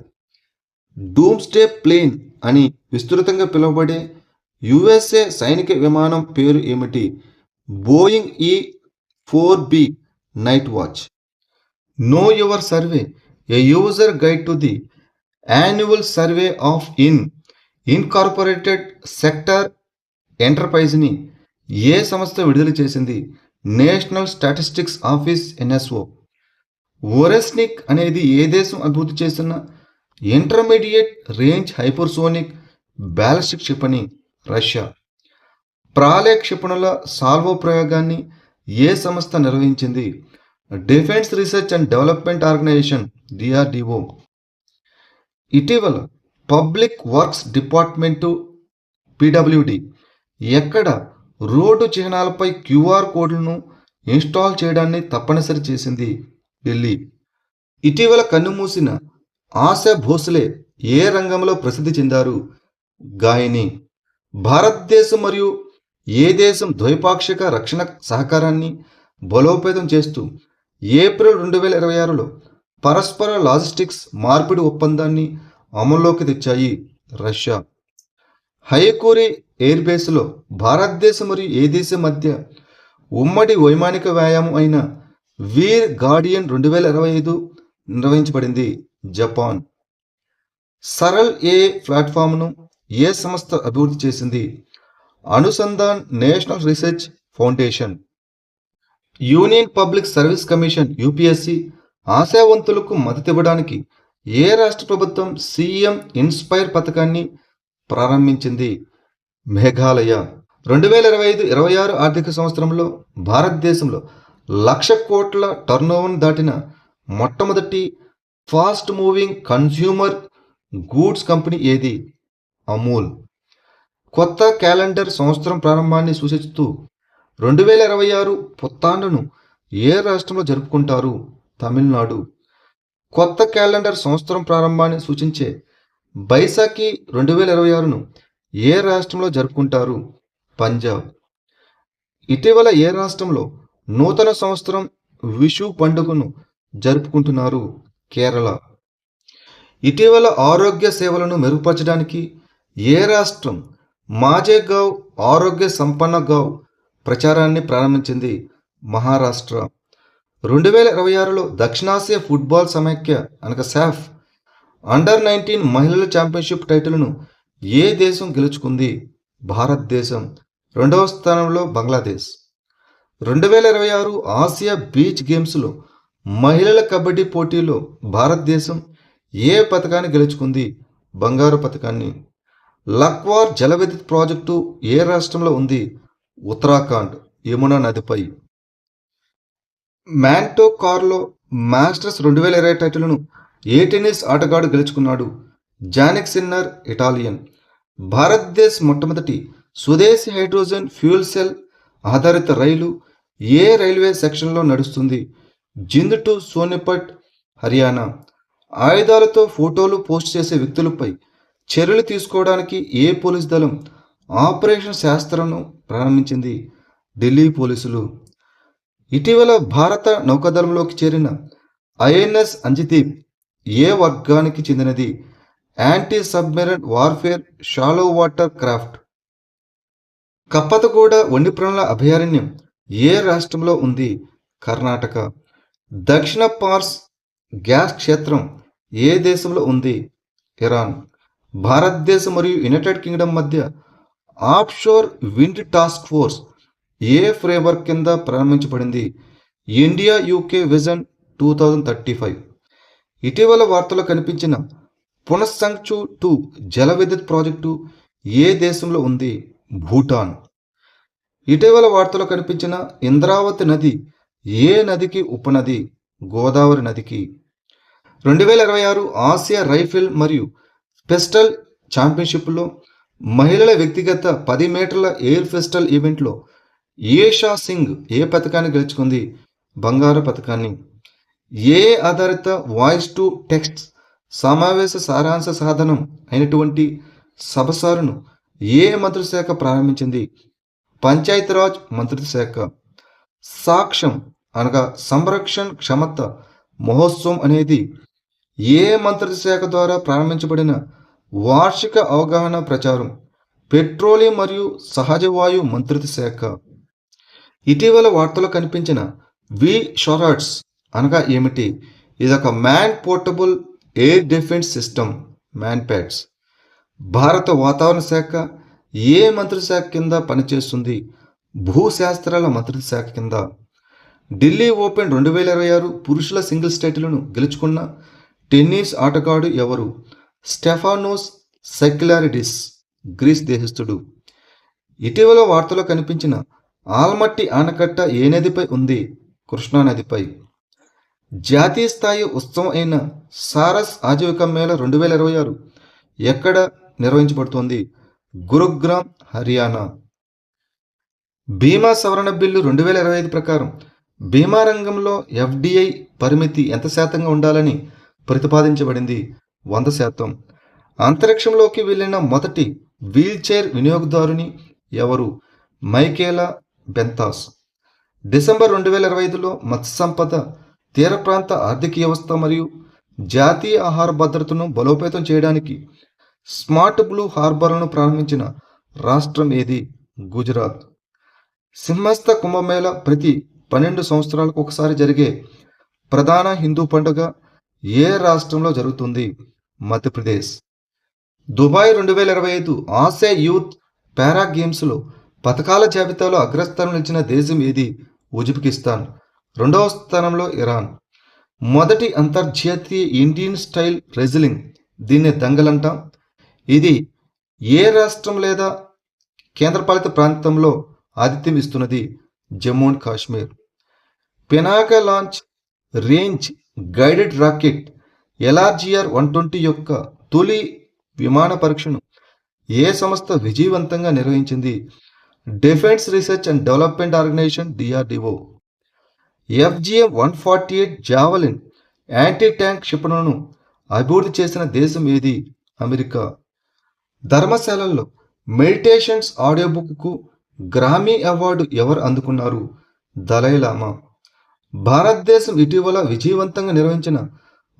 డూమ్స్డే ప్లేన్ అని విస్తృతంగా పిలువబడే యుఎస్ఏ సైనిక విమానం పేరు ఏమిటి? Boeing E-4B Night Watch. Know Your Survey a User Guide to the Annual Survey of Incorporated Sector ఎంటర్ప్రైజ్ని ఏ సంస్థ విడుదల చేసింది? National Statistics Office NSO. Oreshnik అనేది ఏ దేశం అభివృద్ధి చేసిన ఇంటర్మీడియట్ రేంజ్ హైపర్సోనిక్ బ్యాలిస్టిక్ క్షిపణి? రష్యా. ప్రాలే క్షిపణుల సాల్వో ప్రయోగాన్ని ఏ సంస్థ నిర్వహించింది? Defence Research and Development Organisation DRDO. ఇటీవల పబ్లిక్ వర్క్స్ డిపార్ట్మెంటు PWD ఎక్కడ రోడ్డు చిహ్నాలపై QR కోడ్లను ఇన్స్టాల్ చేయడాన్ని తప్పనిసరి చేసింది? ఢిల్లీ. ఇటీవల కన్నుమూసిన ఆశా భోస్లే ఏ రంగంలో ప్రసిద్ధి చెందారు? గాయని. భారతదేశం మరియు ఏ దేశం ద్వైపాక్షిక రక్షణ సహకారాన్ని బలోపేతం చేస్తూ ఏప్రిల్ 2026లో పరస్పర లాజిస్టిక్స్ మార్పిడి ఒప్పందాన్ని అమల్లోకి తెచ్చాయి? రష్యా. హైకోరి ఎయిర్ బేస్లో భారతదేశం మరియు ఏ దేశం మధ్య ఉమ్మడి వైమానిక వ్యాయామం అయిన వీర్ గార్డియన్ 2025 నిర్వహించబడింది? జపాన్. సరల్ ఏ ప్లాట్ఫామ్ను ఏ సంస్థ అభివృద్ధి చేసింది? Anusandhan National Research Foundation. Union Public Service Commission UPSC ఆశావంతులకు మద్దతివ్వడానికి ఏ రాష్ట్ర ప్రభుత్వం సీఎం ఇన్స్పైర్ పథకాన్ని ప్రారంభించింది? మేఘాలయ. 2025-26 ఆర్థిక సంవత్సరంలో భారతదేశంలో 1,00,000 కోట్ల టర్నోవర్ను దాటిన మొట్టమొదటి fast moving consumer goods company ఏది? అమూల్. కొత్త క్యాలెండర్ సంవత్సరం ప్రారంభాన్ని సూచిస్తూ 2026 పుత్తాండును ఏ రాష్ట్రంలో జరుపుకుంటారు? తమిళనాడు. కొత్త క్యాలెండర్ సంవత్సరం ప్రారంభాన్ని సూచించే బైశాఖి 2026ను ఏ రాష్ట్రంలో జరుపుకుంటారు? పంజాబ్. ఇటీవల ఏ రాష్ట్రంలో నూతన సంవత్సరం విషు పండుగను జరుపుకుంటున్నారు? కేరళ. ఇటీవల ఆరోగ్య సేవలను మెరుగుపరచడానికి ఏ రాష్ట్రం మాజేగావ్ ఆరోగ్య సంపన్న గావ్ ప్రచారాన్ని ప్రారంభించింది? మహారాష్ట్ర. 2026లో దక్షిణాసియా ఫుట్బాల్ సమైక్య అనగా సాఫ్ అండర్-19 మహిళల ఛాంపియన్షిప్ టైటిల్ను ఏ దేశం గెలుచుకుంది? భారతదేశం. 2వ స్థానంలో బంగ్లాదేశ్. 2026 ఆసియా బీచ్ గేమ్స్లో మహిళల కబడ్డీ పోటీలో భారతదేశం ఏ పథకాన్ని గెలుచుకుంది? బంగారు పథకాన్ని. లక్వార్ జల విద్యుత్ ప్రాజెక్టు ఏ రాష్ట్రంలో ఉంది? ఉత్తరాఖండ్, యమునా నదిపై. మ్యాంటో కార్లో మాస్టర్స్ 2020 టైటిల్ను ఏ టెన్నిస్ ఆటగాడు గెలుచుకున్నాడు? Jannik sinner, Italian. భారతదేశ్ మొట్టమొదటి స్వదేశీ హైడ్రోజన్ ఫ్యూయల్ సెల్ ఆధారిత రైలు ఏ రైల్వే సెక్షన్లో నడుస్తుంది? జింద్ టు సోనిపట్, హర్యానా. ఆయుధాలతో ఫోటోలు పోస్ట్ చేసే వ్యక్తులపై చర్యలు తీసుకోవడానికి ఏ పోలీస్ దళం ఆపరేషన్ శాస్త్రను ప్రారంభించింది? ఢిల్లీ పోలీసులు. ఇటీవల భారత నౌకాదళంలోకి చేరిన ఐఎన్ఎస్ అంజితీప్ ఏ వర్గానికి చెందినది? Anti submarine warfare shallow water craft. Kappatagudda వన్యప్రాణుల అభయారణ్యం ఏ రాష్ట్రంలో ఉంది? కర్ణాటక. దక్షిణ పార్స్ గ్యాస్ క్షేత్రం ఏ దేశంలో ఉంది? ఇరాన్. భారతదేశం మరియు యునైటెడ్ కింగ్డమ్ మధ్య ఆఫ్షోర్ విండ్ టాస్క్ ఫోర్స్ ఏ ఫ్రేమ్వర్క్ కింద ప్రారంభించబడింది? India UK vision 2035. ఇటీవల వార్తలో కనిపించిన పునఃసంచు 2 జల విద్యుత్ ప్రాజెక్టు ఏ దేశంలో ఉంది? భూటాన్. ఇటీవల వార్తలో కనిపించిన ఇంద్రావతి నది ఏ నదికి ఉపనది? గోదావరి నదికి. 2026 ఆసియా రైఫిల్ మరియు పిస్టల్ ఛాంపియన్షిప్లో మహిళల వ్యక్తిగత 10 మీటర్ల ఎయిర్ పిస్టల్ ఈవెంట్లో ఈషా సింగ్ ఏ పథకాన్ని గెలుచుకుంది? బంగారు పథకాన్ని. ఏ ఆధారిత వాయిస్ టు టెక్స్ట్ సమావేశ సారాంశ సాధనం అయినటువంటి సబసారును ఏ మంత్రిశాఖ ప్రారంభించింది? పంచాయతీరాజ్ మంత్రిత్వ శాఖ. సాక్ష్యం అనగా సంరక్షణ క్షమత మహోత్సవం అనేది ఏ మంత్రిత్వ శాఖ ద్వారా ప్రారంభించబడిన వార్షిక అవగాహన ప్రచారం? పెట్రోలియం మరియు సహజ వాయు మంత్రిత్వ శాఖ. ఇటీవల వార్తలో కనిపించిన షారాడ్స్ అనగా ఏమిటి? ఇదొక man portable air defence system, manpads. భారత వాతావరణ శాఖ ఏ మంత్రిత్వ శాఖ కింద పనిచేస్తుంది? భూశాస్త్రాల మంత్రిత్వ శాఖ కింద. ఢిల్లీ ఓపెన్ 2026 పురుషుల సింగిల్స్ టైటిల్ను గెలుచుకున్న టెన్నిస్ ఆటగాడు ఎవరు? స్టెఫానోస్ సెక్యులారిడిస్, గ్రీస్ దేశస్థుడు. ఇటీవల వార్తలో కనిపించిన ఆల్మట్టి ఆనకట్ట ఏ నదిపై ఉంది? కృష్ణానదిపై. జాతీయ స్థాయి ఉత్సవం అయిన సారస్ ఆజీవిక మేళ 2026 ఎక్కడ నిర్వహించబడుతోంది? గురుగ్రామ్, హర్యానా. బీమా సవరణ బిల్లు 2025 ప్రకారం బీమా రంగంలో ఎఫ్డిఐ పరిమితి ఎంత శాతంగా ఉండాలని ప్రతిపాదించబడింది? 100%. అంతరిక్షంలోకి వెళ్ళిన మొదటి వీల్చైర్ వినియోగదారుని ఎవరు? మైకేలా బెంతాస్. డిసెంబర్ 2025లో మత్స్య సంపద, తీర ప్రాంత ఆర్థిక వ్యవస్థ మరియు జాతీయ ఆహార భద్రతను బలోపేతం చేయడానికి స్మార్ట్ బ్లూ హార్బర్లను ప్రారంభించిన రాష్ట్రం ఏది? గుజరాత్. సింహస్థ కుంభమేళ ప్రతి 12 సంవత్సరాలకు ఒకసారి జరిగే ప్రధాన హిందూ పండుగ ఏ రాష్ట్రంలో జరుగుతుంది? మధ్యప్రదేశ్. దుబాయ్ 2025 ఆసియా యూత్ పారా గేమ్స్లో పథకాల జాబితాలో అగ్రస్థానం నిలిచిన దేశం ఏది? ఉజ్బెకిస్తాన్. రెండవ స్థానంలో ఇరాన్. మొదటి అంతర్జాతీయ ఇండియన్ స్టైల్ రెజ్లింగ్, దీన్నే దంగల్ అంటాం. ఇది ఏ రాష్ట్రం లేదా కేంద్రపాలిత ప్రాంతంలో ఆతిథ్యం ఇస్తున్నది? Jammu and Kashmir. Pinaka launch range guided rocket LRGR 120 యొక్క తొలి విమాన పరీక్షను ఏ సంస్థ విజయవంతంగా నిర్వహించింది? Defence Research and Development Organisation DRDO. FGM-148 Javelin anti tank క్షిపణులను అభివృద్ధి చేసిన దేశం ఏది? అమెరికా. ధర్మశాలల్లో Meditations audio book Grammy award ఎవరు అందుకున్నారు? దలైలామా. భారతదేశం ఇటీవల విజయవంతంగా నిర్వహించిన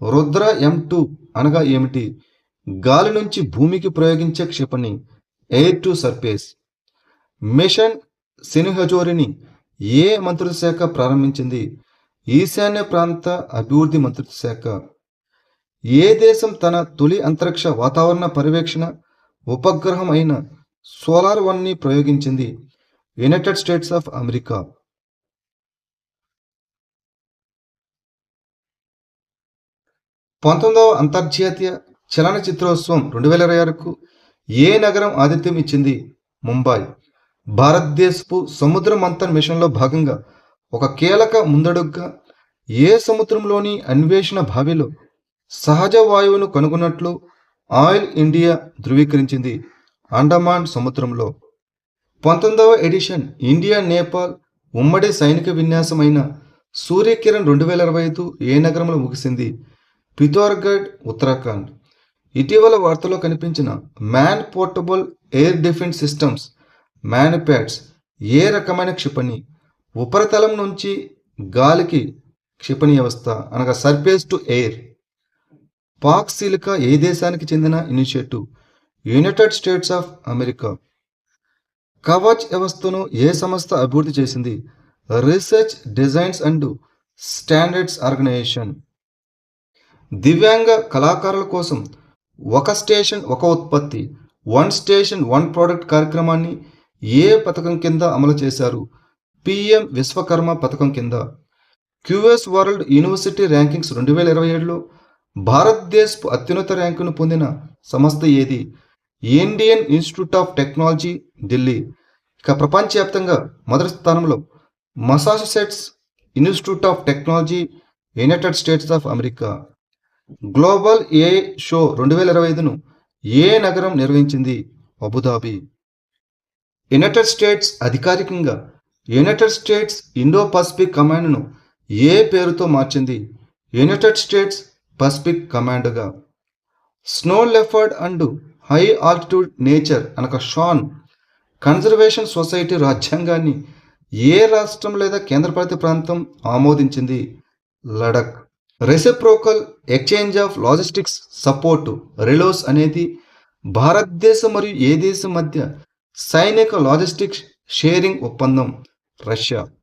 రుద్ర M2 అనగా ఏమిటి? గాలి నుంచి భూమికి ప్రయోగించే క్షిపణి, ఎయిర్ టు సర్ఫేస్. మిషన్ సిన్హజోరిని ఏ మంత్రిత్వ శాఖ ప్రారంభించింది? ఈశాన్య ప్రాంత అభివృద్ధి మంత్రిత్వ శాఖ. ఏ దేశం తన తొలి అంతరిక్ష వాతావరణ పర్యవేక్షణ ఉపగ్రహం అయిన SolarOne ని ప్రయోగించింది? United States of America. 19వ అంతర్జాతీయ చలనచిత్రోత్సవం 2026కు ఏ నగరం ఆతిథ్యం ఇచ్చింది? ముంబై. భారతదేశపు సముద్ర మంథన్ మిషన్లో భాగంగా ఒక కీలక ముందడుగ్గా ఏ సముద్రంలోని అన్వేషణ బావిలో సహజ వాయువును కనుగొన్నట్లు ఆయిల్ ఇండియా ధృవీకరించింది? అండమాన్ సముద్రంలో. 19వ ఎడిషన్ ఇండియా నేపాల్ ఉమ్మడి సైనిక విన్యాసమైన సూర్యకిరణ్ 2025 ఏ నగరంలో ముగిసింది? పిథోర్గఢ్, ఉత్తరాఖండ్. ఇటీవల వార్తలో కనిపించిన man portable air defence systems MANPADS ఏ రకమైన క్షిపణి? ఉపరితలం నుంచి గాలికి క్షిపణి వ్యవస్థ అనగా surface to air. Pax Silica ఏ దేశానికి చెందిన initiative? United States of America. Kavach వ్యవస్థను ఏ సంస్థ అభివృద్ధి చేసింది? Research designs and standards Organisation. దివ్యాంగ కళాకారుల కోసం ఒక స్టేషన్ ఒక ఉత్పత్తి, వన్ స్టేషన్ వన్ ప్రోడక్ట్ కార్యక్రమాన్ని ఏ పథకం కింద అమలు చేశారు? PM విశ్వకర్మ పథకం కింద. QS వరల్డ్ యూనివర్సిటీ ర్యాంకింగ్స్ 2027లో భారతదేశపు అత్యున్నత ర్యాంకును పొందిన సంస్థ ఏది? Indian Institute of Technology, Delhi. ఇక ప్రపంచవ్యాప్తంగా మొదటి స్థానంలో Massachusetts Institute of Technology, United States of America. Global AI Show 2025ను ఏ నగరం నిర్వహించింది? అబుదాబి. యునైటెడ్ స్టేట్స్ అధికారికంగా యునైటెడ్ స్టేట్స్ ఇండో పసిఫిక్ కమాండ్ను ఏ పేరుతో మార్చింది? యునైటెడ్ స్టేట్స్ పసిఫిక్ కమాండ్గా. Snow Leopard and High Altitude Nature అనగా షాన్ కన్జర్వేషన్ సొసైటీ రాజ్యాంగాన్ని ఏ రాష్ట్రం లేదా కేంద్రపాలిత ప్రాంతం ఆమోదించింది? Ladakh. Reciprocal exchange of logistics support రెలోస్ అనేది భారతదేశం మరియు ఏ దేశం మధ్య సైనిక లాజిస్టిక్స్ షేరింగ్ ఒప్పందం? రష్యా.